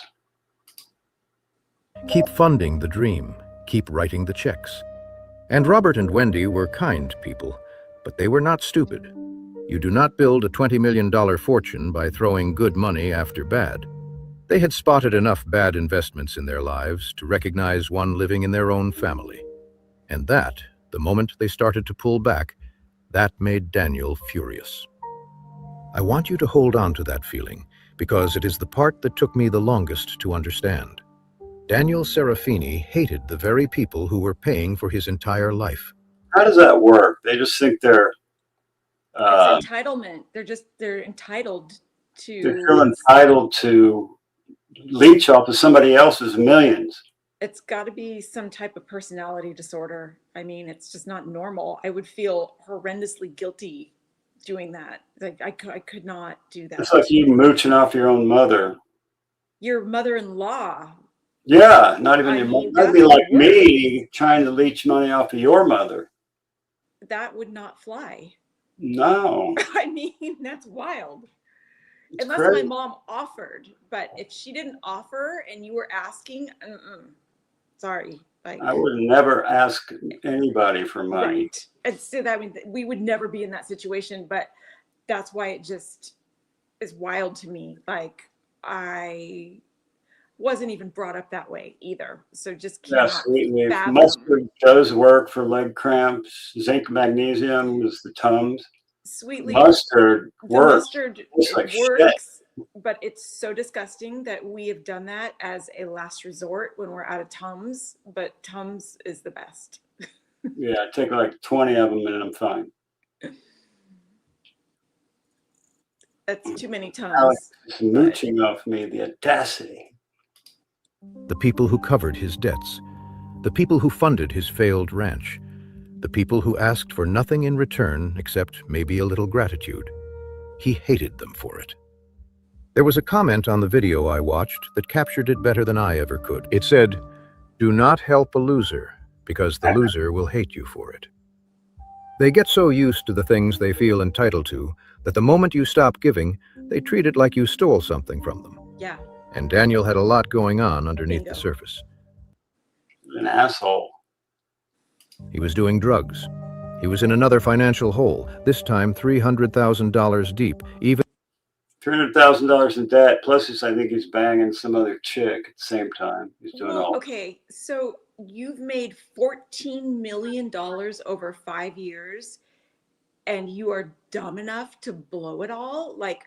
Keep funding the dream. Keep writing the checks. And Robert and Wendy were kind people, but they were not stupid. You do not build a $20 million fortune by throwing good money after bad. They had spotted enough bad investments in their lives to recognize one living in their own family. And that, the moment they started to pull back, that made Daniel furious. I want you to hold on to that feeling, because it is the part that took me the longest to understand. Daniel Serafini hated the very people who were paying for his entire life. How does that work? They just think they're it's entitlement. They're entitled to. They feel entitled to leech off of somebody else's millions. It's got to be some type of personality disorder. I mean, it's just not normal. I would feel horrendously guilty doing that. Like I could not do that. It's like you mooching off your own mother. Your mother-in-law. Yeah, not even your mother. That'd be like worse. me trying to leech money off of your mother. That would not fly. No. I mean, that's wild. It's Unless crazy. my mom offered, but if she didn't offer and you were asking, sorry. Like, I would never ask anybody for money. Right. And so that means we would never be in that situation, but that's why it just is wild to me. Like, I wasn't even brought up that way either. So just Yeah, cannot sweet leaf. fathom. Mustard does work for leg cramps. Zinc magnesium is the Tums. Sweet leaf. Mustard The works. mustard It's like works, but it's so disgusting that we have done that as a last resort when we're out of Tums. But Tums is the best. Yeah, I take like 20 of them and I'm fine. That's too many Alex Tums. is mooching off me, the audacity. The people who covered his debts, the people who funded his failed ranch, the people who asked for nothing in return except maybe a little gratitude. He hated them for it. There was a comment on the video I watched that captured it better than I ever could. It said, "Do not help a loser, because the loser will hate you for it." They get so used to the things they feel entitled to that the moment you stop giving, they treat it like you stole something from them. Yeah. And Daniel had a lot going on underneath Bingo. the surface. An asshole. He was doing drugs. He was in another financial hole, this time $300,000 deep, even $300,000 in debt. Plus, I think he's banging some other chick at the same time. He's doing all. Okay, so you've made $14 million over 5 years, and you are dumb enough to blow it all? Like,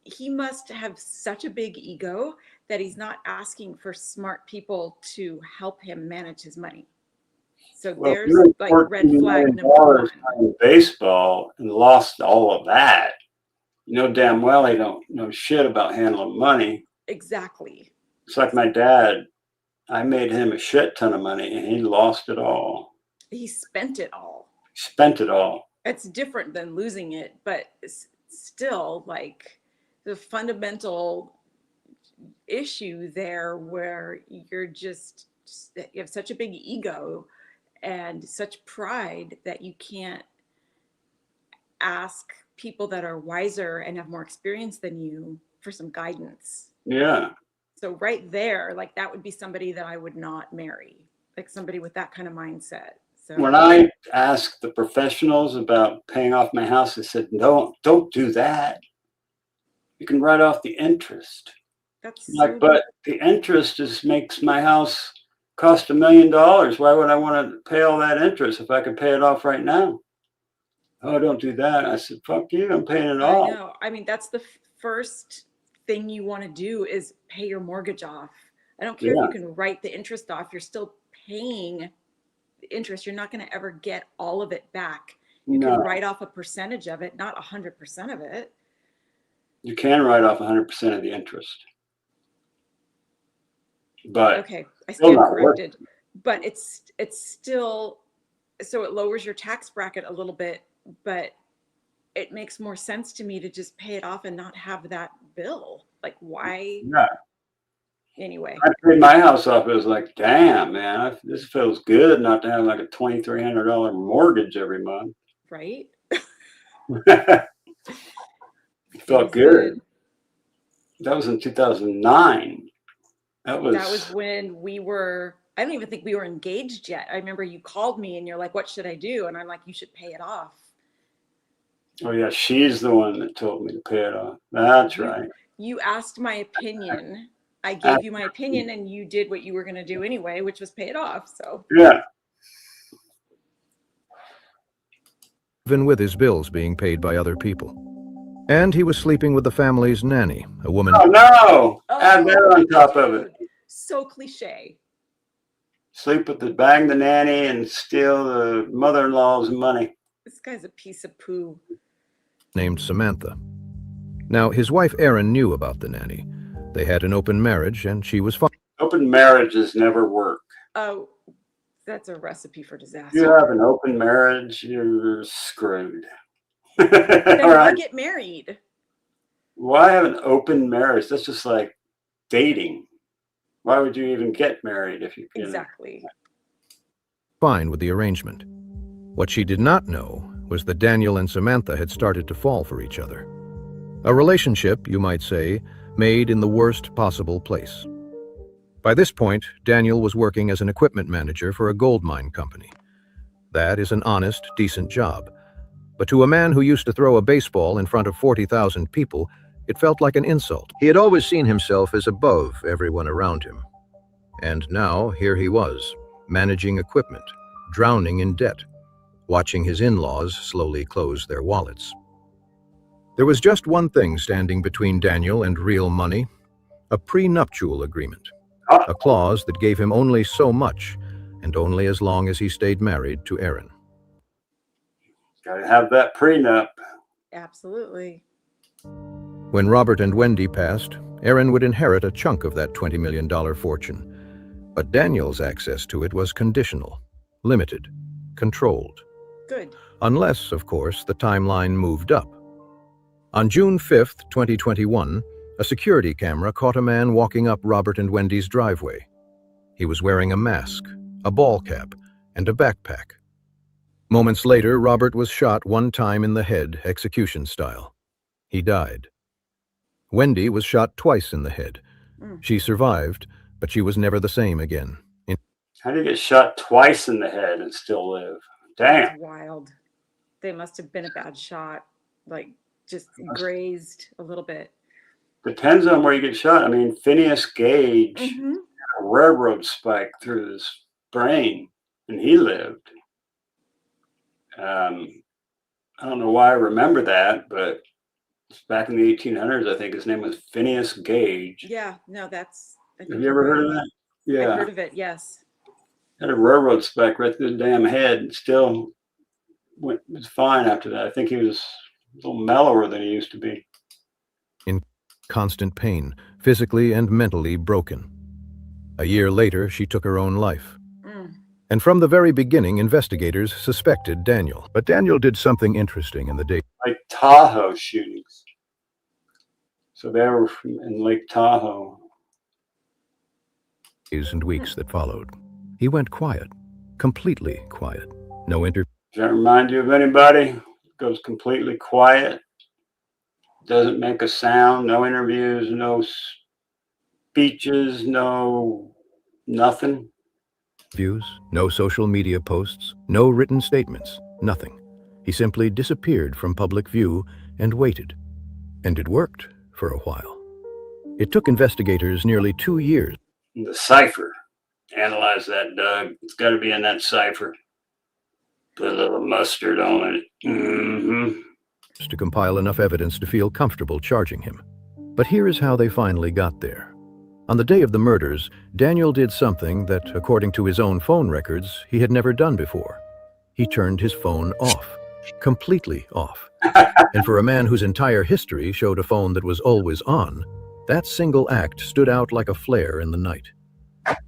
he must have such a big ego that he's not asking for smart people to help him manage his money. So Well, there's you're like red $14 flag million number one. playing baseball and lost all of that. You know damn well he don't know shit about handling money. Exactly. It's like my dad. I made him a shit ton of money and he lost it all. He spent it all. He spent it all. It's different than losing it, but it's still like the fundamental issue there where you're just you have such a big ego and such pride that you can't ask people that are wiser and have more experience than you for some guidance. Yeah. So right there, like that would be somebody that I would not marry, like somebody with that kind of mindset. So When I asked the professionals about paying off my house, they said, "No, don't do that. You can write off the interest." that's Like, so but the interest makes my house cost $1 million. Why would I want to pay all that interest if I could pay it off right now? Oh, don't do that. I said, fuck you. I'm paying it I off. know. I mean, that's the first thing you want to do is pay your mortgage off. I don't care if you can write the interest off. You're still paying the interest. You're not going to ever get all of it back. You can write off a percentage of it, not 100% of it. You can write off 100% of the interest. But okay, I stand corrected. But it's still, so it lowers your tax bracket a little bit, but it makes more sense to me to just pay it off and not have that bill. Like, why? Yeah. Anyway. I paid my house off. It was like, damn, man, this feels good not to have like a $2,300 mortgage every month. Right? It Felt good. That was in 2009. That was when I don't even think we were engaged yet. I remember you called me and you're like, what should I do? And I'm like, you should pay it off. Oh yeah, she's the one that told me to pay it off. That's right. You asked my opinion. I gave you my opinion and you did what you were going to do anyway, which was pay it off. So yeah. Even with his bills being paid by other people. And he was sleeping with the family's nanny, a woman. Oh no! Add that on top of it. So cliche. Sleep with bang the nanny and steal the mother-in-law's money. This guy's a piece of poo. Named Samantha. Now, his wife Erin knew about the nanny. They had an open marriage and she was fine. Open marriages never work. Oh, that's a recipe for disaster. You have an open marriage, you're screwed. Then why get married? Why have an open marriage? That's just like dating. Why would you even get married if you can? Exactly. Fine with the arrangement. What she did not know was that Daniel and Samantha had started to fall for each other. A relationship, you might say, made in the worst possible place. By this point, Daniel was working as an equipment manager for a gold mine company. That is an honest, decent job. But to a man who used to throw a baseball in front of 40,000 people, it felt like an insult. He had always seen himself as above everyone around him. And now, here he was, managing equipment, drowning in debt, watching his in-laws slowly close their wallets. There was just one thing standing between Daniel and real money, a prenuptial agreement, a clause that gave him only so much, and only as long as he stayed married to Erin. Gotta have that prenup. Absolutely. When Robert and Wendy passed, Erin would inherit a chunk of that $20 million fortune. But Daniel's access to it was conditional, limited, controlled. Good. Unless, of course, the timeline moved up. On June 5th, 2021, a security camera caught a man walking up Robert and Wendy's driveway. He was wearing a mask, a ball cap, and a backpack. Moments later, Robert was shot one time in the head, execution style. He died. Wendy was shot twice in the head. She survived, but she was never the same again. How do you get shot twice in the head and still live? Damn. That's wild. They must have been a bad shot, like just grazed a little bit. Depends on where you get shot. I mean, Phineas Gage Mm-hmm. had a railroad spike through his brain, and he lived. I don't know why I remember that, but it's back in the 1800s. I think his name was Phineas Gage. Yeah, no, that's. Have you ever heard of that? Yeah. I've heard of it, yes. Had a railroad spike right through the damn head, and still was fine after that. I think he was a little mellower than he used to be. In constant pain, physically and mentally broken. A year later, she took her own life. And from the very beginning, investigators suspected Daniel. But Daniel did something interesting in the day. Like Tahoe shootings. So they were in Lake Tahoe. Days and weeks that followed. He went quiet, completely quiet. No interview. Does that remind you of anybody? Goes completely quiet. Doesn't make a sound. No interviews, no speeches, no nothing. Views, no social media posts, no written statements, nothing. He simply disappeared from public view and waited. And it worked for a while. It took investigators nearly 2 years. The cipher. Analyze that, Doug. It's got to be in that cipher. Put a little mustard on it. Mm-hmm. To compile enough evidence to feel comfortable charging him. But here is how they finally got there. On the day of the murders, Daniel did something that, according to his own phone records, he had never done before. He turned his phone off. Completely off. And for a man whose entire history showed a phone that was always on, that single act stood out like a flare in the night.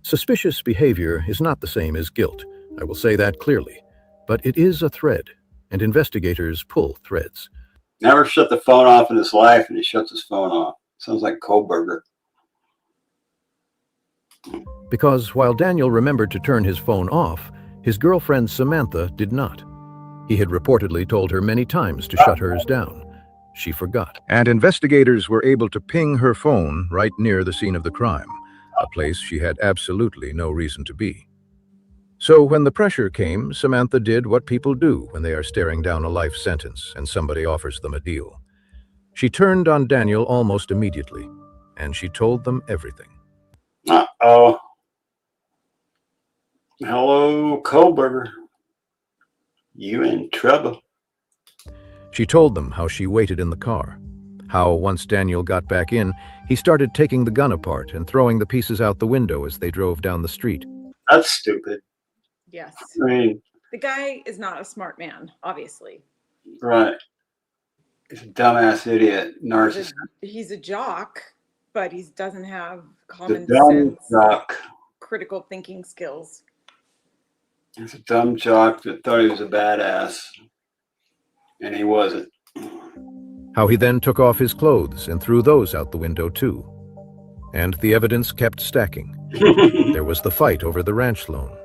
Suspicious behavior is not the same as guilt. I will say that clearly. But it is a thread, and investigators pull threads. Never shut the phone off in his life, and he shuts his phone off. Sounds like Kohlberger. Because while Daniel remembered to turn his phone off, his girlfriend Samantha did not. He had reportedly told her many times to shut hers down. she forgot. And investigators were able to ping her phone right near the scene of the crime, a place she had absolutely no reason to be. So when the pressure came, Samantha did what people do when they are staring down a life sentence and somebody offers them a deal. She turned on Daniel almost immediately, and she told them everything. Uh-oh. Hello, Kohlberger. You in trouble. She told them how she waited in the car, how once Daniel got back in, he started taking the gun apart and throwing the pieces out the window as they drove down the street. That's stupid. Yes. I mean, The guy is not a smart man, obviously. right. He's a dumbass idiot, narcissist. He's a jock, but he doesn't have He's a common dumb sense, jock. critical thinking skills. He's a dumb jock that thought he was a badass, and he wasn't. How he then took off his clothes and threw those out the window too. And the evidence kept stacking. There was the fight over the ranch loan.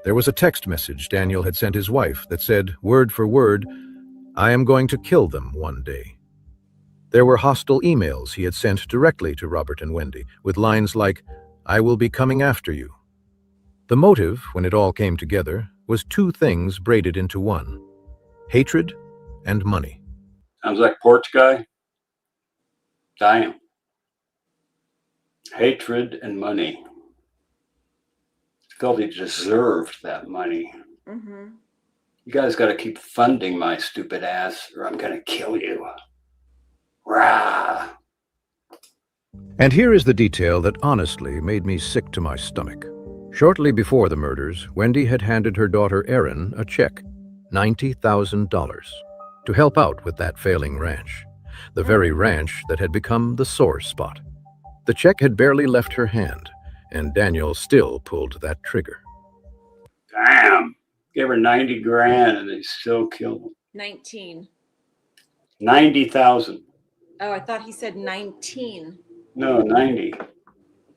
There was a text message Daniel had sent his wife that said, word for word, "I am going to kill them one day." There were hostile emails he had sent directly to Robert and Wendy, with lines like, "I will be coming after you." The motive, when it all came together, was two things braided into one: hatred and money. Sounds like porch guy. Damn. Hatred and money. Felt he deserved that money. Mm-hmm. You guys got to keep funding my stupid ass, or I'm going to kill you. Rah. And here is the detail that honestly made me sick to my stomach. Shortly before the murders, Wendy had handed her daughter Erin a check, $90,000, to help out with that failing ranch, the very ranch that had become the sore spot. The check had barely left her hand, and Daniel still pulled that trigger. Damn. Gave her 90 grand and they still killed him. 19. 90,000. Oh, I thought he said 19. No, 90.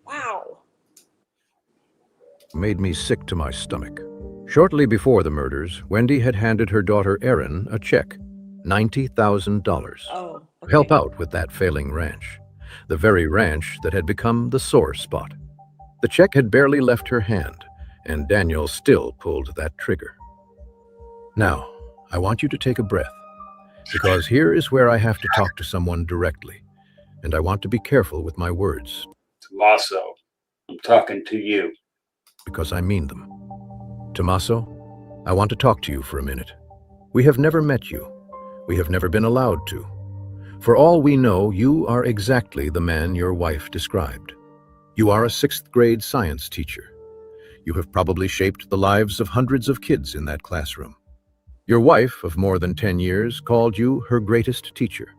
Wow. Made me sick to my stomach. Shortly before the murders, Wendy had handed her daughter Erin a check, $90,000, Oh, to okay. help out with that failing ranch, the very ranch that had become the sore spot. The check had barely left her hand, and Daniel still pulled that trigger. Now, I want you to take a breath, because here is where I have to talk to someone directly, and I want to be careful with my words. Tommaso, I'm talking to you. Because I mean them. Tommaso, I want to talk to you for a minute. We have never met you. We have never been allowed to. For all we know, you are exactly the man your wife described. You are a 6th grade science teacher. You have probably shaped the lives of hundreds of kids in that classroom. Your wife of more than 10 years called you her greatest teacher.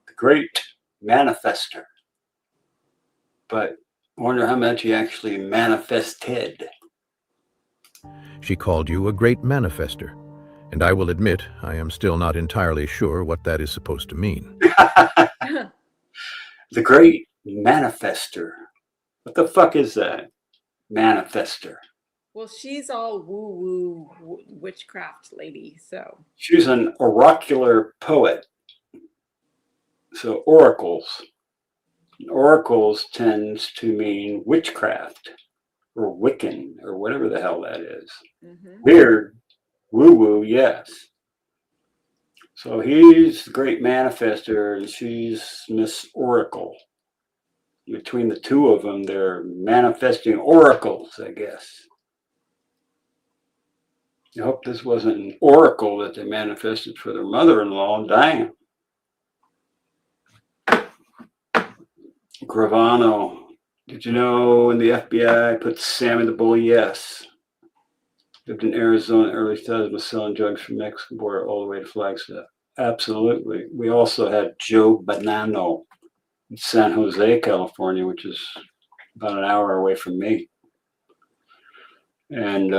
The great manifester. But I wonder how much he actually manifested. She called you a great manifester, and I will admit I am still not entirely sure what that is supposed to mean. The great manifester. What the fuck is that? Manifester. Well, she's all woo-woo witchcraft lady, so. She's an oracular poet. So oracles. Oracles tends to mean witchcraft or Wiccan or whatever the hell that is. Mm-hmm. Weird. Woo-woo, yes. So he's the great manifester and she's Miss Oracle. Between the two of them, they're manifesting oracles, I guess. I hope this wasn't an oracle that they manifested for their mother-in-law. Damn. Gravano. Did you know when the FBI put Sammy the Bull? Yes. Lived in Arizona, early 2000s, was selling drugs from Mexican border all the way to Flagstaff. Absolutely. We also had Joe Bonanno in San Jose, California, which is about an hour away from me. And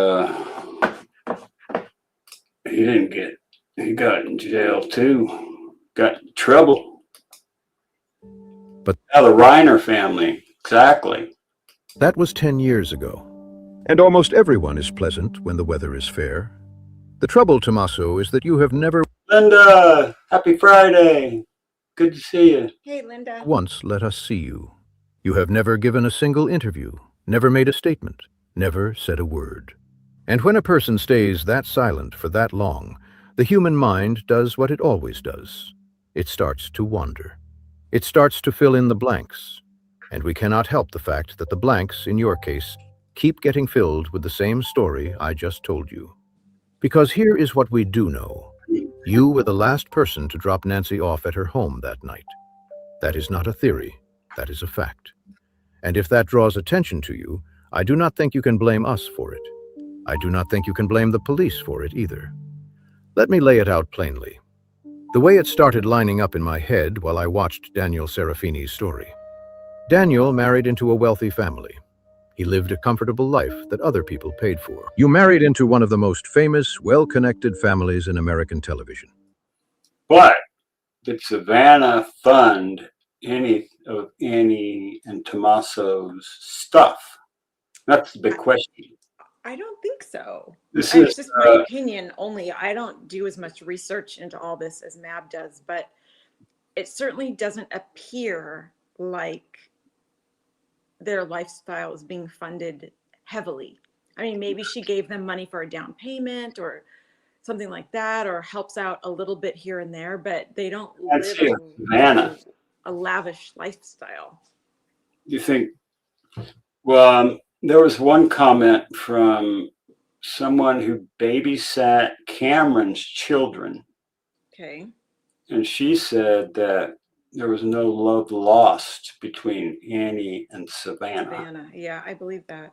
he got in jail too. Got in trouble. But now the Reiner family, exactly. That was 10 years ago. And almost everyone is pleasant when the weather is fair. The trouble, Tommaso, is that you have never... Linda, happy Friday. Good to see you. Hey, Linda. Once let us see you. You have never given a single interview, never made a statement, never said a word. And when a person stays that silent for that long, the human mind does what it always does. It starts to wander. It starts to fill in the blanks. And we cannot help the fact that the blanks, in your case, keep getting filled with the same story I just told you. Because here is what we do know. You were the last person to drop Nancy off at her home that night. That is not a theory, that is a fact. And if that draws attention to you, I do not think you can blame us for it. I do not think you can blame the police for it either. Let me lay it out plainly. The way it started lining up in my head while I watched Daniel Serafini's story. Daniel married into a wealthy family. He lived a comfortable life that other people paid for. You married into one of the most famous, well-connected families in American television. But did Savannah fund any of Annie and Tommaso's stuff? That's the big question. I don't think so. This It's is just my opinion only. I don't do as much research into all this as MAB does, but it certainly doesn't appear like their lifestyle is being funded heavily. I mean, maybe she gave them money for a down payment or something like that, or helps out a little bit here and there, but they don't live Savannah. a lavish lifestyle. You think? Well, there was one comment from someone who babysat Cameron's children, Okay. and she said that there was no love lost between Annie and Savannah. Savannah. Yeah, I believe that.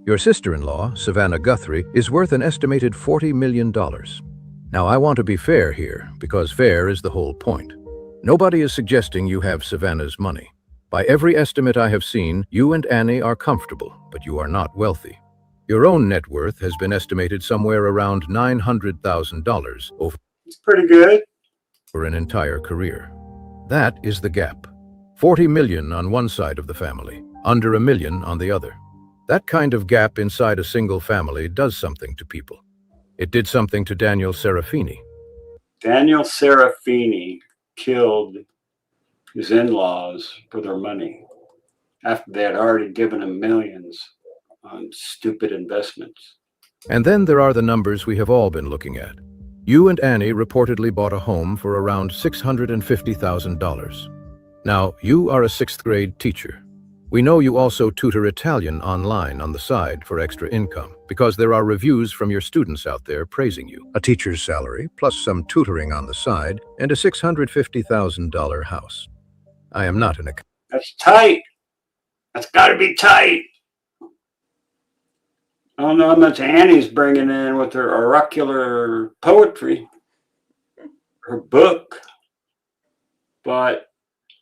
Your sister-in-law, Savannah Guthrie, is worth an estimated $40 million. Now, I want to be fair here, because fair is the whole point. Nobody is suggesting you have Savannah's money. By every estimate I have seen, you and Annie are comfortable, but you are not wealthy. Your own net worth has been estimated somewhere around $900,000 over It's pretty good. an entire career. That is the gap. 40 million on one side of the family, under $1 million on the other. That kind of gap inside a single family does something to people. It did something to Daniel Serafini. Daniel Serafini killed his in-laws for their money after they had already given him millions on stupid investments. And then there are the numbers we have all been looking at. You and Annie reportedly bought a home for around $650,000. Now, you are a 6th grade teacher. We know you also tutor Italian online on the side for extra income, because there are reviews from your students out there praising you. A teacher's salary, plus some tutoring on the side, and a $650,000 house. I am not an accountant. That's tight. That's got to be tight. I don't know how much Annie's bringing in with her oracular poetry, her book, but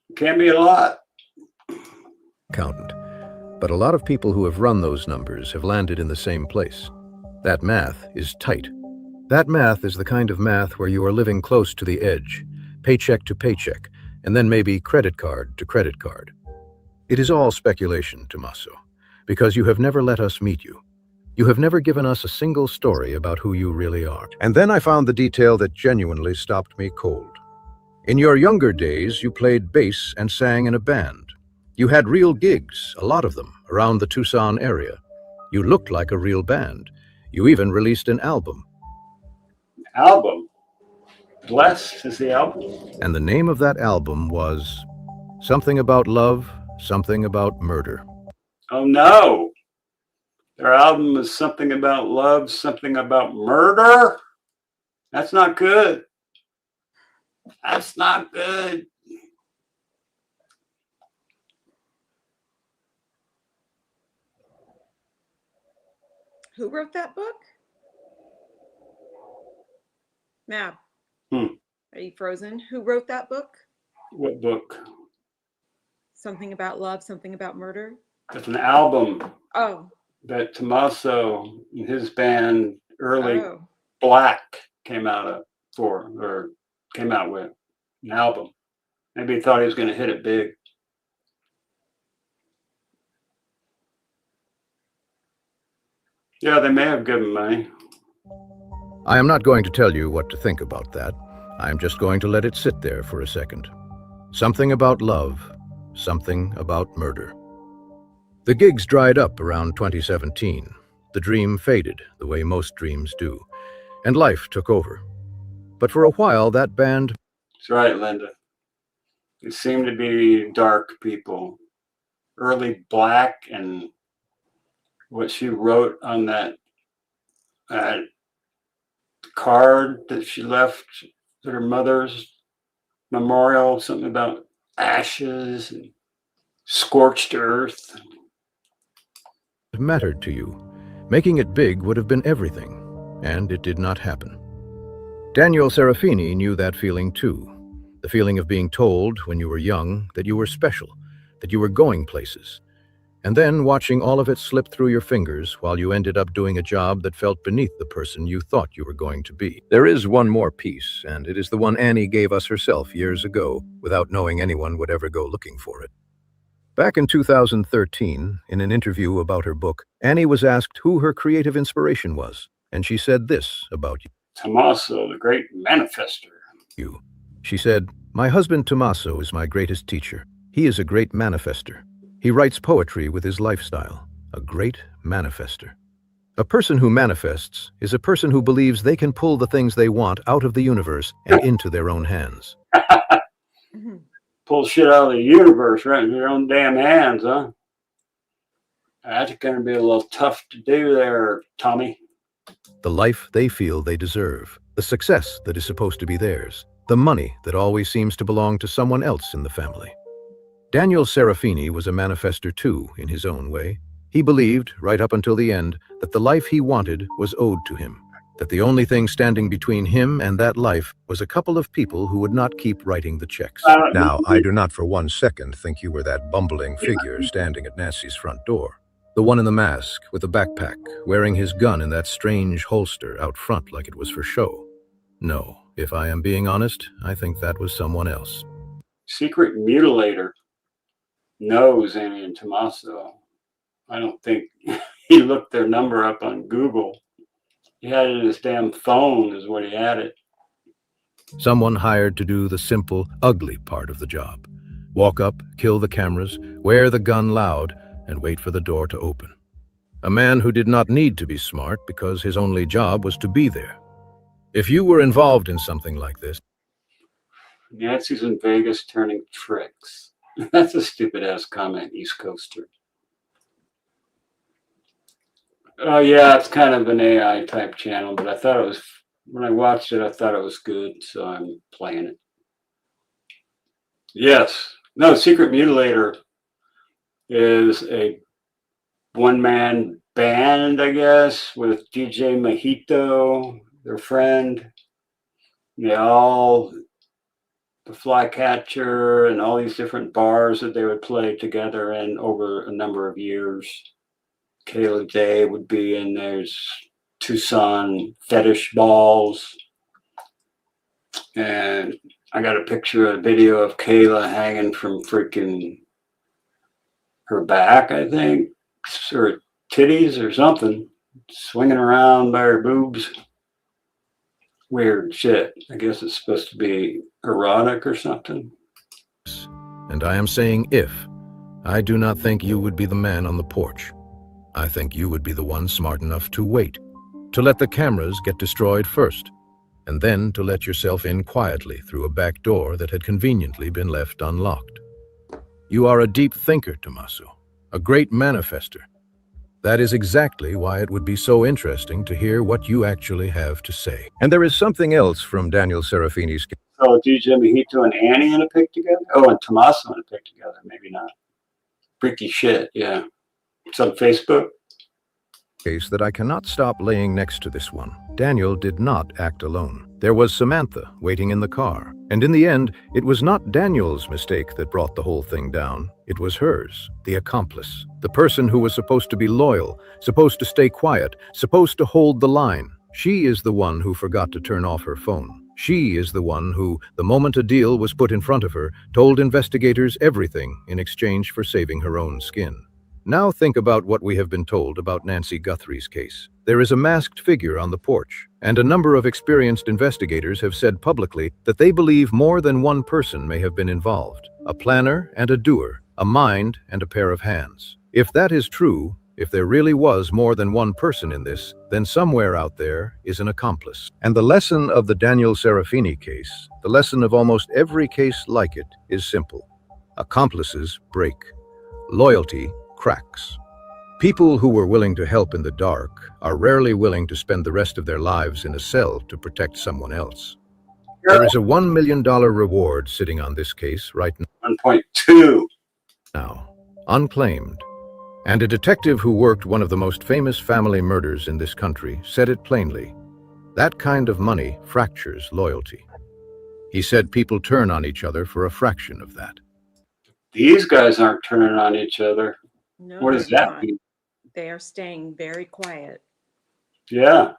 it can be a lot. But a lot of people who have run those numbers have landed in the same place. That math is tight. That math is the kind of math where you are living close to the edge, paycheck to paycheck, and then maybe credit card to credit card. It is all speculation, Tommaso, because you have never let us meet you. You have never given us a single story about who you really are. And then I found the detail that genuinely stopped me cold. In your younger days, you played bass and sang in a band. You had real gigs, a lot of them, around the Tucson area. You looked like a real band. You even released an album. Album? Blessed is the album. And the name of that album was something about love, something about murder. Oh no. Their album is something about love, something about murder? That's not good. That's not good. Who wrote that book? MAB. Are you frozen? Who wrote that book? What book? Something about love, something about murder? It's an album Oh. that Tommaso and his band Early Black came out with an album. Maybe he thought he was going to hit it big. Yeah, they may have given money. I am not going to tell you what to think about that. I'm just going to let it sit there for a second. Something about love, something about murder. The gigs dried up around 2017. The dream faded, the way most dreams do, and life took over. But for a while, that band... That's right, Linda. They seem to be dark people. Early Black, and what she wrote on that card that she left at her mother's memorial, something about ashes and scorched earth. mattered to you. Making it big would have been everything, and it did not happen. Daniel Serafini knew that feeling too. The feeling of being told when you were young that you were special, that you were going places, and then watching all of it slip through your fingers while you ended up doing a job that felt beneath the person you thought you were going to be. There is one more piece, and it is the one Annie gave us herself years ago, without knowing anyone would ever go looking for it. Back in 2013, in an interview about her book, Annie was asked who her creative inspiration was, and she said this about you. Tommaso, the great manifester. She said, "My husband Tommaso is my greatest teacher. He is a great manifester. He writes poetry with his lifestyle, a great manifester." A person who manifests is a person who believes they can pull the things they want out of the universe and into their own hands. Pull shit out of the universe right in their own damn hands, huh? That's going to be a little tough to do there, Tommy. The life they feel they deserve, the success that is supposed to be theirs, the money that always seems to belong to someone else in the family. Daniel Serafini was a manifester too, in his own way. He believed, right up until the end, that the life he wanted was owed to him, that the only thing standing between him and that life was a couple of people who would not keep writing the checks. Now, I do not for 1 second think you were that bumbling figure standing at Nancy's front door. The one in the mask, with the backpack, wearing his gun in that strange holster out front like it was for show. No, if I am being honest, I think that was someone else. Secret Mutilator knows Annie and Tommaso. I don't think he looked their number up on Google. He had it in his damn phone is what he had it. Someone hired to do the simple, ugly part of the job. Walk up, kill the cameras, wear the gun loud, and wait for the door to open. A man who did not need to be smart because his only job was to be there. If you were involved in something like this... Nancy's in Vegas turning tricks. That's a stupid-ass comment, East Coaster. Oh, yeah, it's kind of an AI type channel, but I thought it was, when I watched it, I thought it was good, so I'm playing it. Yes. No, Secret Mutilator is a one-man band, I guess, with DJ Mojito, their friend. They all, the Flycatcher and all these different bars that they would play together in over a number of years. Kayla Day would be in there's Tucson Fetish Balls. And I got a picture, a video of Kayla hanging from freaking her back, I think, or titties or something, swinging around by her boobs. Weird shit. I guess it's supposed to be erotic or something. And I am saying if. I do not think you would be the man on the porch. I think you would be the one smart enough to wait, to let the cameras get destroyed first, and then to let yourself in quietly through a back door that had conveniently been left unlocked. You are a deep thinker, Tommaso, a great manifester. That is exactly why it would be so interesting to hear what you actually have to say. And there is something else from Daniel Serafini's... So DJ Mojito and Annie in a pic together? Oh, and Tommaso in a pic together. Maybe not. Freaky shit, yeah. It's on Facebook. Case that I cannot stop laying next to this one. Daniel did not act alone. There was Samantha waiting in the car. And in the end, it was not Daniel's mistake that brought the whole thing down. It was hers, the accomplice, the person who was supposed to be loyal, supposed to stay quiet, supposed to hold the line. She is the one who forgot to turn off her phone. She is the one who, the moment a deal was put in front of her, told investigators everything in exchange for saving her own skin. Now think about what we have been told about Nancy Guthrie's case. There is a masked figure on the porch, and a number of experienced investigators have said publicly that they believe more than one person may have been involved. A planner and a doer, a mind and a pair of hands. If that is true, if there really was more than one person in this, then somewhere out there is an accomplice. And the lesson of the Daniel Serafini case, the lesson of almost every case like it, is simple. Accomplices break. Loyalty cracks. People who were willing to help in the dark are rarely willing to spend the rest of their lives in a cell to protect someone else. There is a $1 million reward sitting on this case right 1.2. now, unclaimed. And a detective who worked one of the most famous family murders in this country said it plainly. That kind of money fractures loyalty. He said people turn on each other for a fraction of that. These guys aren't turning on each other. No, What does they're that not. mean? They are staying very quiet. Yeah.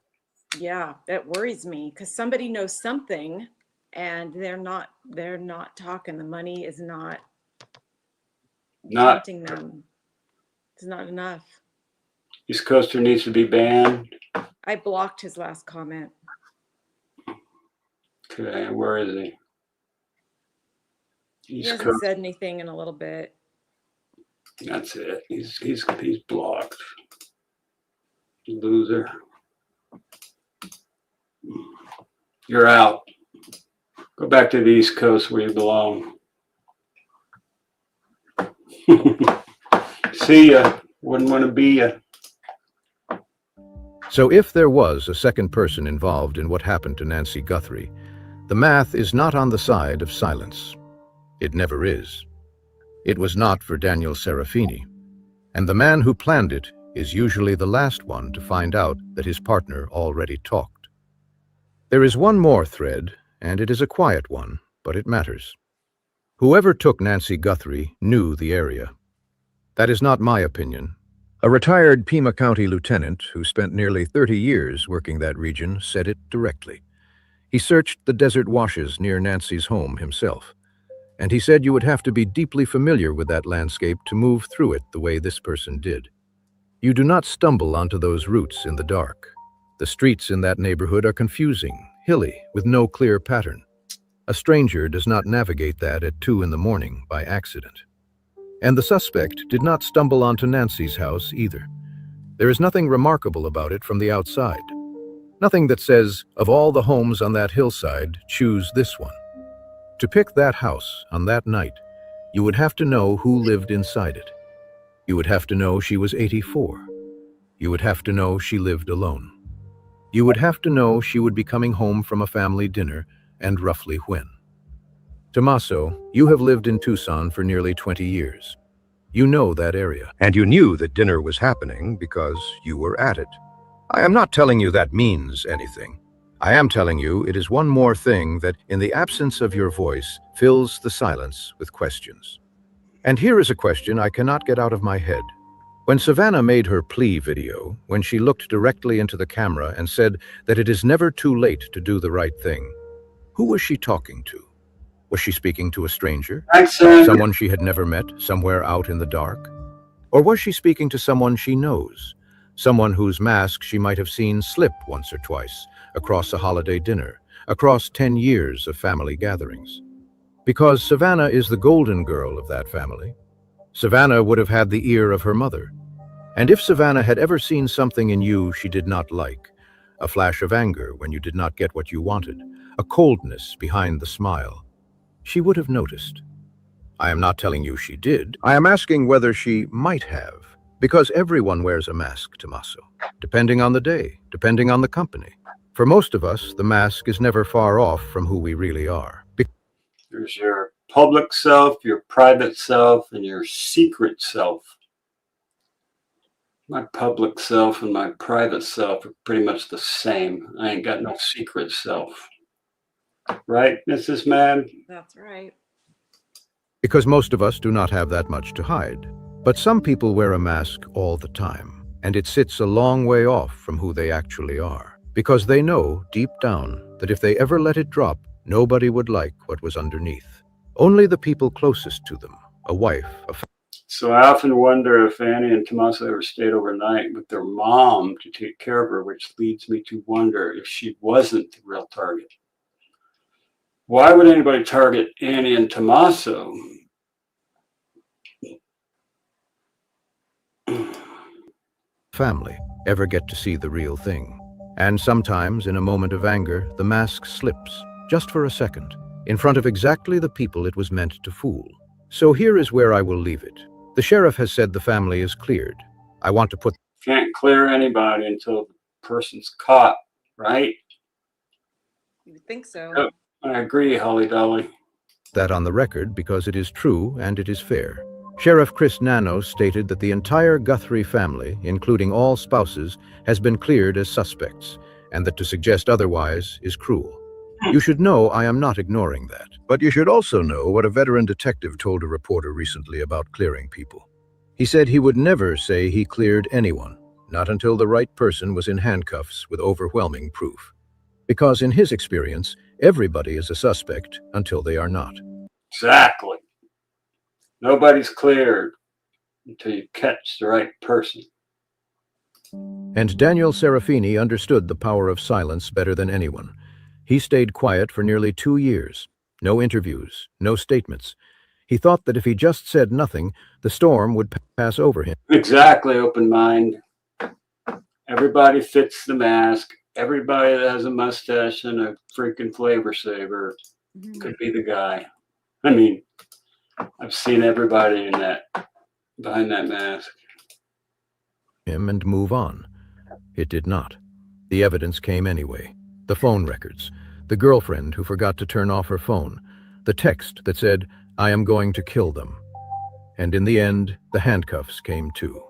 Yeah, that worries me because somebody knows something and they're not talking. The money is not Not tempting them. It's not enough. East Coaster needs to be banned. I blocked his last comment. Okay, where is he? He East hasn't Coast. said anything in a little bit. That's it. He's blocked. Loser. You're out. Go back to the East Coast where you belong. See ya. Wouldn't want to be ya. So if there was a second person involved in what happened to Nancy Guthrie, the math is not on the side of silence. It never is. It was not for Daniel Serafini. And the man who planned it is usually the last one to find out that his partner already talked. There is one more thread, and it is a quiet one, but it matters. Whoever took Nancy Guthrie knew the area. That is not my opinion. A retired Pima County lieutenant who spent nearly 30 years working that region said it directly. He searched the desert washes near Nancy's home himself, and he said you would have to be deeply familiar with that landscape to move through it the way this person did. You do not stumble onto those routes in the dark. The streets in that neighborhood are confusing, hilly, with no clear pattern. A stranger does not navigate that at 2 a.m. by accident. And the suspect did not stumble onto Nancy's house either. There is nothing remarkable about it from the outside. Nothing that says, of all the homes on that hillside, choose this one. To pick that house on that night, you would have to know who lived inside it. You would have to know she was 84. You would have to know she lived alone. You would have to know she would be coming home from a family dinner, and roughly when. Tommaso, you have lived in Tucson for nearly 20 years. You know that area. And you knew that dinner was happening because you were at it. I am not telling you that means anything. I am telling you it is one more thing that, in the absence of your voice, fills the silence with questions. And here is a question I cannot get out of my head. When Savannah made her plea video, when she looked directly into the camera and said that it is never too late to do the right thing, who was she talking to? Was she speaking to a stranger? Thanks, Sam. Someone she had never met, somewhere out in the dark? Or was she speaking to someone she knows? Someone whose mask she might have seen slip once or twice, across a holiday dinner, across 10 years of family gatherings. Because Savannah is the golden girl of that family. Savannah would have had the ear of her mother. And if Savannah had ever seen something in you she did not like, a flash of anger when you did not get what you wanted, a coldness behind the smile, she would have noticed. I am not telling you she did. I am asking whether she might have, because everyone wears a mask, Tommaso, depending on the day, depending on the company. For most of us, the mask is never far off from who we really are. There's your public self, your private self, and your secret self. My public self and my private self are pretty much the same. I ain't got no secret self. Right, Mrs. MAB? That's right. Because most of us do not have that much to hide. But some people wear a mask all the time, and it sits a long way off from who they actually are. Because they know, deep down, that if they ever let it drop, nobody would like what was underneath. Only the people closest to them, a wife, a So I often wonder if Annie and Tommaso ever stayed overnight with their mom to take care of her, which leads me to wonder if she wasn't the real target. Why would anybody target Annie and Tommaso? Family ever get to see the real thing. And sometimes, in a moment of anger, the mask slips, just for a second, in front of exactly the people it was meant to fool. So here is where I will leave it. The sheriff has said the family is cleared. I want to put Can't clear anybody until the person's caught, right? You would think so. Yep, I agree, Holly Dolly. that on the record because it is true and it is fair. Sheriff Chris Nanos stated that the entire Guthrie family, including all spouses, has been cleared as suspects, and that to suggest otherwise is cruel. You should know I am not ignoring that. But you should also know what a veteran detective told a reporter recently about clearing people. He said he would never say he cleared anyone, not until the right person was in handcuffs with overwhelming proof. Because in his experience, everybody is a suspect until they are not. Exactly. Nobody's cleared until you catch the right person. And Daniel Serafini understood the power of silence better than anyone. He stayed quiet for nearly 2 years. No interviews, no statements. He thought that if he just said nothing, the storm would pass over him. Exactly, open mind. Everybody fits the mask. Everybody that has a mustache and a freaking flavor saver could be the guy. I mean, I've seen everybody in that, behind that mask. And move on. It did not. The evidence came anyway. The phone records, the girlfriend who forgot to turn off her phone, the text that said, "I am going to kill them." And in the end, the handcuffs came too.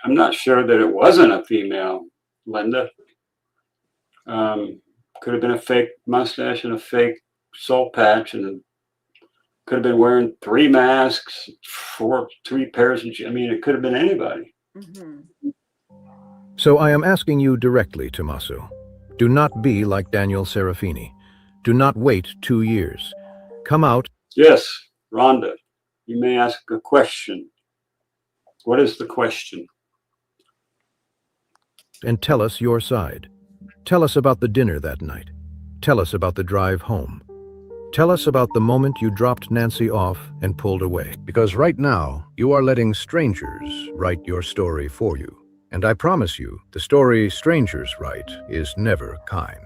I'm not sure that it wasn't a female, Linda. Could have been a fake mustache and a fake soul patch, and could have been wearing 3 masks, 3 pairs of, I mean, it could have been anybody. So I am asking you directly, Tommaso. Do not be like Daniel Serafini. Do not wait 2 years. Come out. Yes, Rhonda, you may ask a question. What is the question? And tell us your side. Tell us about the dinner that night. Tell us about the drive home. Tell us about the moment you dropped Nancy off and pulled away. Because right now, you are letting strangers write your story for you. And I promise you, the story strangers write is never kind.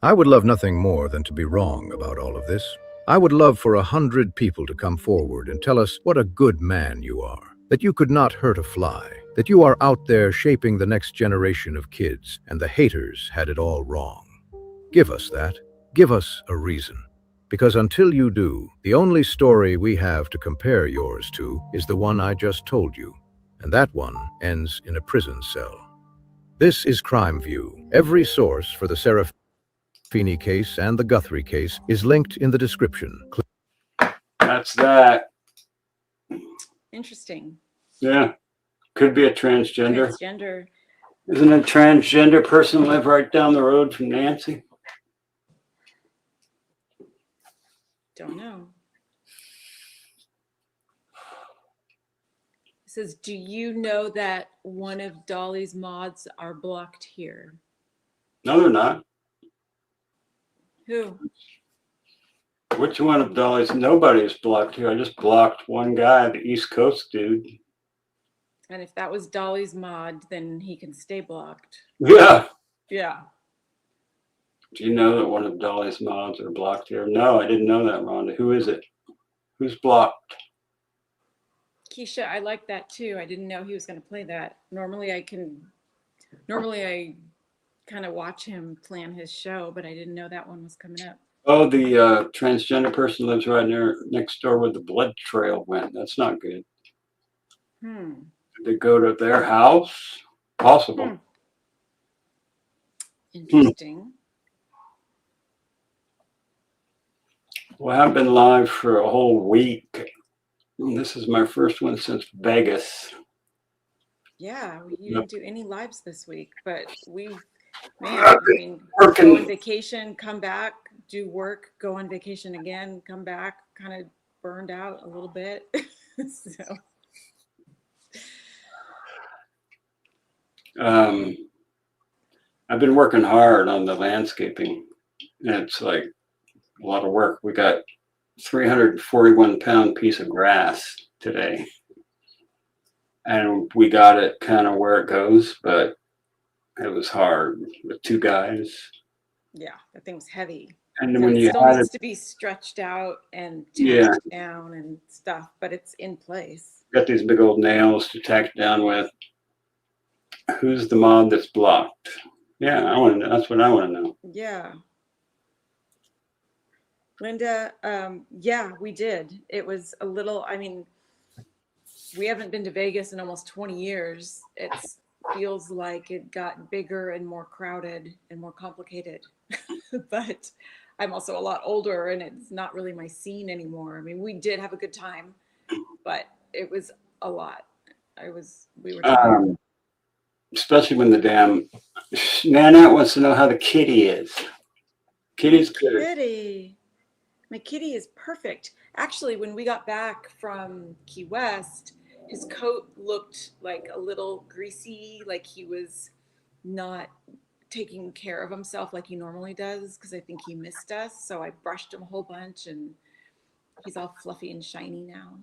I would love nothing more than to be wrong about all of this. I would love for 100 people to come forward and tell us what a good man you are, that you could not hurt a fly, that you are out there shaping the next generation of kids, and the haters had it all wrong. Give us that. Give us a reason. Because until you do, the only story we have to compare yours to is the one I just told you. And that one ends in a prison cell. This is Crime View. Every source for the Serafini case and the Guthrie case is linked in the description. That's that. Interesting. Yeah, could be a transgender. Transgender. Isn't a transgender person live right down the road from Nancy? Don't know. It says, do you know that one of Dolly's mods are blocked here? No, they're not. Who? Which one of Dolly's? Nobody is blocked here. I just blocked one guy, the East Coast dude. And if that was Dolly's mod, then he can stay blocked. Yeah. Yeah. Do you know that one of Dolly's mods are blocked here? No, I didn't know that, Rhonda. Who is it? Who's blocked? Keisha, I like that too. I didn't know he was going to play that. Normally I kind of watch him plan his show, but I didn't know that one was coming up. Oh, the transgender person lives right next door where the blood trail went. That's not good. Did they go to their house? Possible. Interesting. Well, I've been live for a whole week. This is my first one since Vegas. Yeah, you didn't do any lives this week, but I mean, working. Go on vacation, come back, do work, go on vacation again, come back, kind of burned out a little bit. So. I've been working hard on the landscaping, and it's like a lot of work. We got 341-pound piece of grass today, and we got it kind of where it goes, but it was hard with 2 guys. Yeah, that thing's heavy. And So when it you still had needs it, to be stretched out and yeah, tacked down and stuff, but it's in place. got these big old nails to tack down with. Who's the mod that's blocked? Yeah, I want to know. That's what I want to know. Yeah. Linda, yeah, we did. It was a little, I mean, we haven't been to Vegas in almost 20 years. It feels like it got bigger and more crowded and more complicated. But I'm also a lot older and it's not really my scene anymore. I mean, we did have a good time, but it was a lot. We were tired. Especially when the damn Nanette wants to know how the kitty is. Kitty's good. Kitty. My kitty is perfect. Actually, when we got back from Key West, his coat looked like a little greasy, like he was not taking care of himself like he normally does, because I think he missed us. So I brushed him a whole bunch and he's all fluffy and shiny now.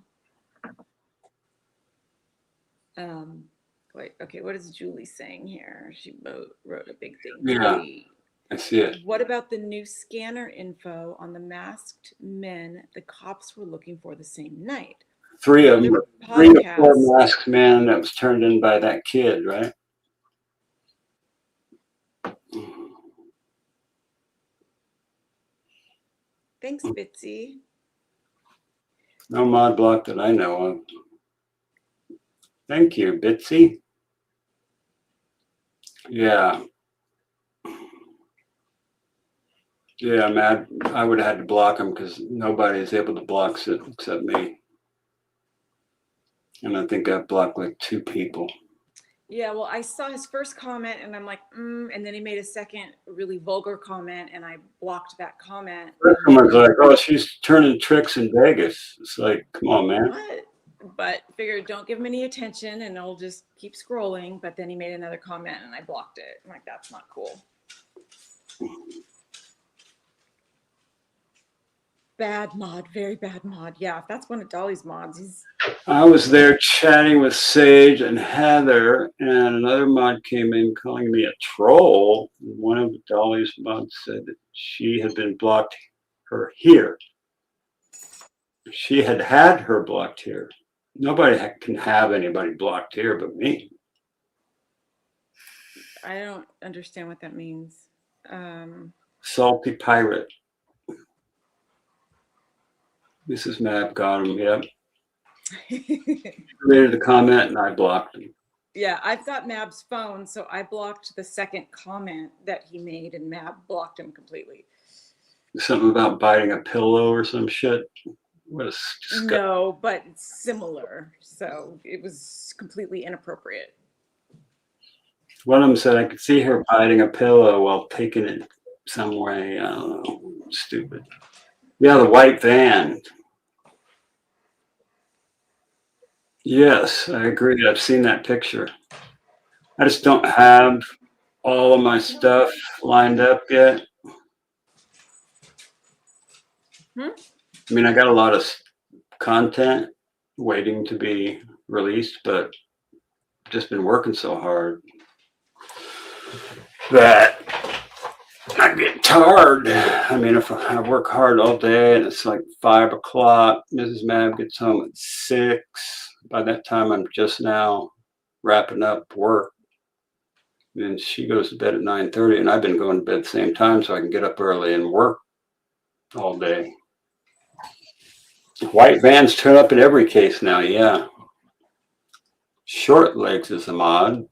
Wait, okay, what is Julie saying here? She wrote a big thing. Yeah, Great. I see it. What about the new scanner info on the masked men the cops were looking for the same night? 3 of them, 3 or 4 Podcast. masked men that was turned in by that kid, right? Thanks, Bitsy. No mod block that I know of. Thank you, Bitsy. Yeah. Yeah, Matt, I would have had to block him because nobody is able to block it except me. And I think I've blocked like 2 people. Yeah, well, I saw his first comment and I'm like, and then he made a second really vulgar comment and I blocked that comment. Someone's like, oh, she's turning tricks in Vegas. It's like, come on, man. What? But figured don't give him any attention and I'll just keep scrolling. But then he made another comment and I blocked it. I'm like, that's not cool. Bad mod, very bad mod. Yeah, if that's one of Dolly's mods, I was there chatting with Sage and Heather, and another mod came in calling me a troll. One of Dolly's mods said that she had been blocked her here. She had her blocked here. Nobody can have anybody blocked here but me. I don't understand what that means. Salty pirate. Mrs. MAB got him, yep. Created a comment and I blocked him. Yeah, I've got Mab's phone, so I blocked the second comment that he made and Mab blocked him completely. Something about biting a pillow or some shit. What a disgusting. No, but it's similar. So it was completely inappropriate. One of them said I could see her biting a pillow while taking it some way. I don't know. Stupid. Yeah, the white van. Yes, I agree. I've seen that picture. I just don't have all of my stuff lined up yet. I mean, I got a lot of content waiting to be released, but just been working so hard that I get tired. I mean, if I work hard all day and it's like 5 o'clock, Mrs. Mab gets home at 6. By that time, I'm just now wrapping up work. And she goes to bed at 9:30, and I've been going to bed at the same time so I can get up early and work all day. White vans turn up in every case now, yeah. Short legs is a mod.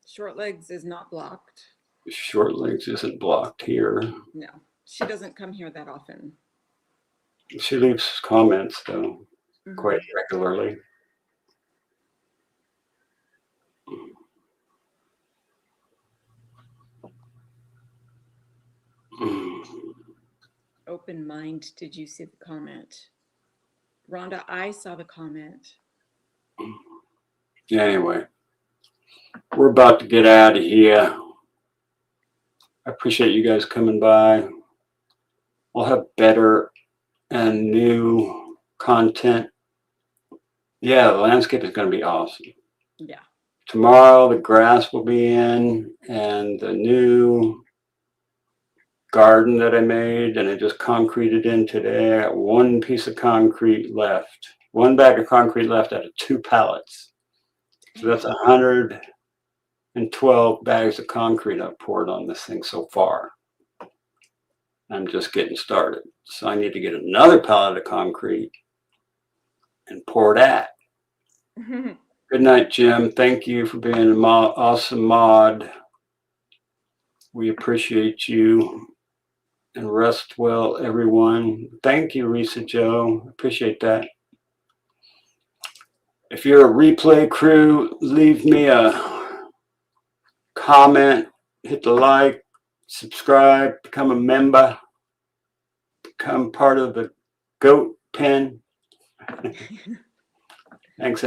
Short legs is not blocked. Short legs isn't blocked here. No, she doesn't come here that often. She leaves comments though, quite regularly. Open mind. Did you see the comment? Rhonda, I saw the comment. Anyway, we're about to get out of here. I appreciate you guys coming by. We'll have better and new content. Yeah, the landscape is going to be awesome. Yeah. Tomorrow, the grass will be in, and the new garden that I made, and I just concreted in today. I got one piece of concrete left, one bag of concrete left out of 2 pallets. So that's 112 bags of concrete I've poured on this thing so far. I'm just getting started. So I need to get another pallet of concrete and pour that. Good night, Jim. Thank you for being an awesome mod. We appreciate you. And rest well, everyone. Thank you, Risa Joe. Appreciate that. If you're a replay crew, leave me a comment, hit the like, subscribe, become a member, become part of the GOAT pen. Thanks,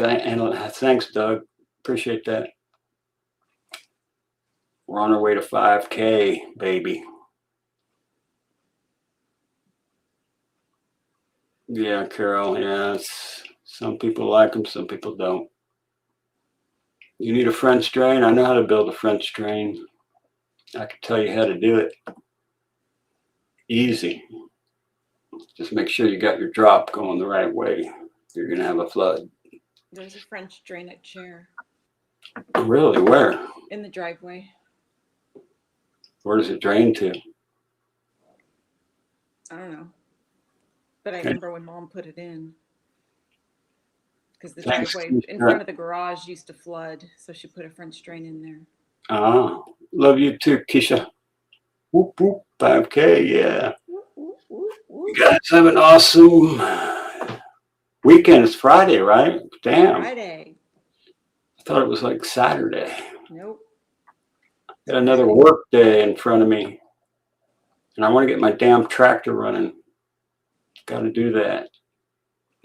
Doug. Appreciate that. We're on our way to 5K, baby. Yeah, Carol, yes. Some people like them, some people don't. You need a French drain? I know how to build a French drain. I can tell you how to do it. Easy. Just make sure you got your drop going the right way. You're going to have a flood. There's a French drain at Chair. Really? Where? In the driveway. Where does it drain to? I don't know. But I remember when Mom put it in. Because the driveway in front of the garage used to flood. So she put a French drain in there. Ah, love you too, Keisha. Whoop, whoop, 5K, yeah. Whoop, whoop, whoop. You guys have an awesome weekend. It's Friday, right? Damn. Friday. I thought it was like Saturday. Nope. Got another work day in front of me. And I want to get my damn tractor running. Got to do that.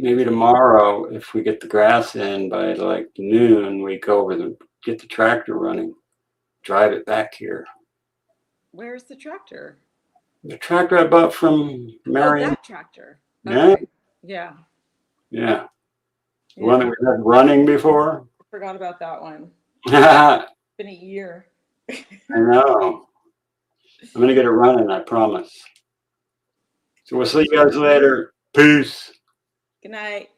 Maybe tomorrow, if we get the grass in by like noon, we go over and get the tractor running, drive it back here. Where's the tractor? The tractor I bought from Marion. Oh, that tractor. Yeah. Okay. Yeah. Yeah. The one that we had running before. Forgot about that one. I Been a year. know. I'm going to get it running, I promise. So we'll see you guys later. Peace. Good night.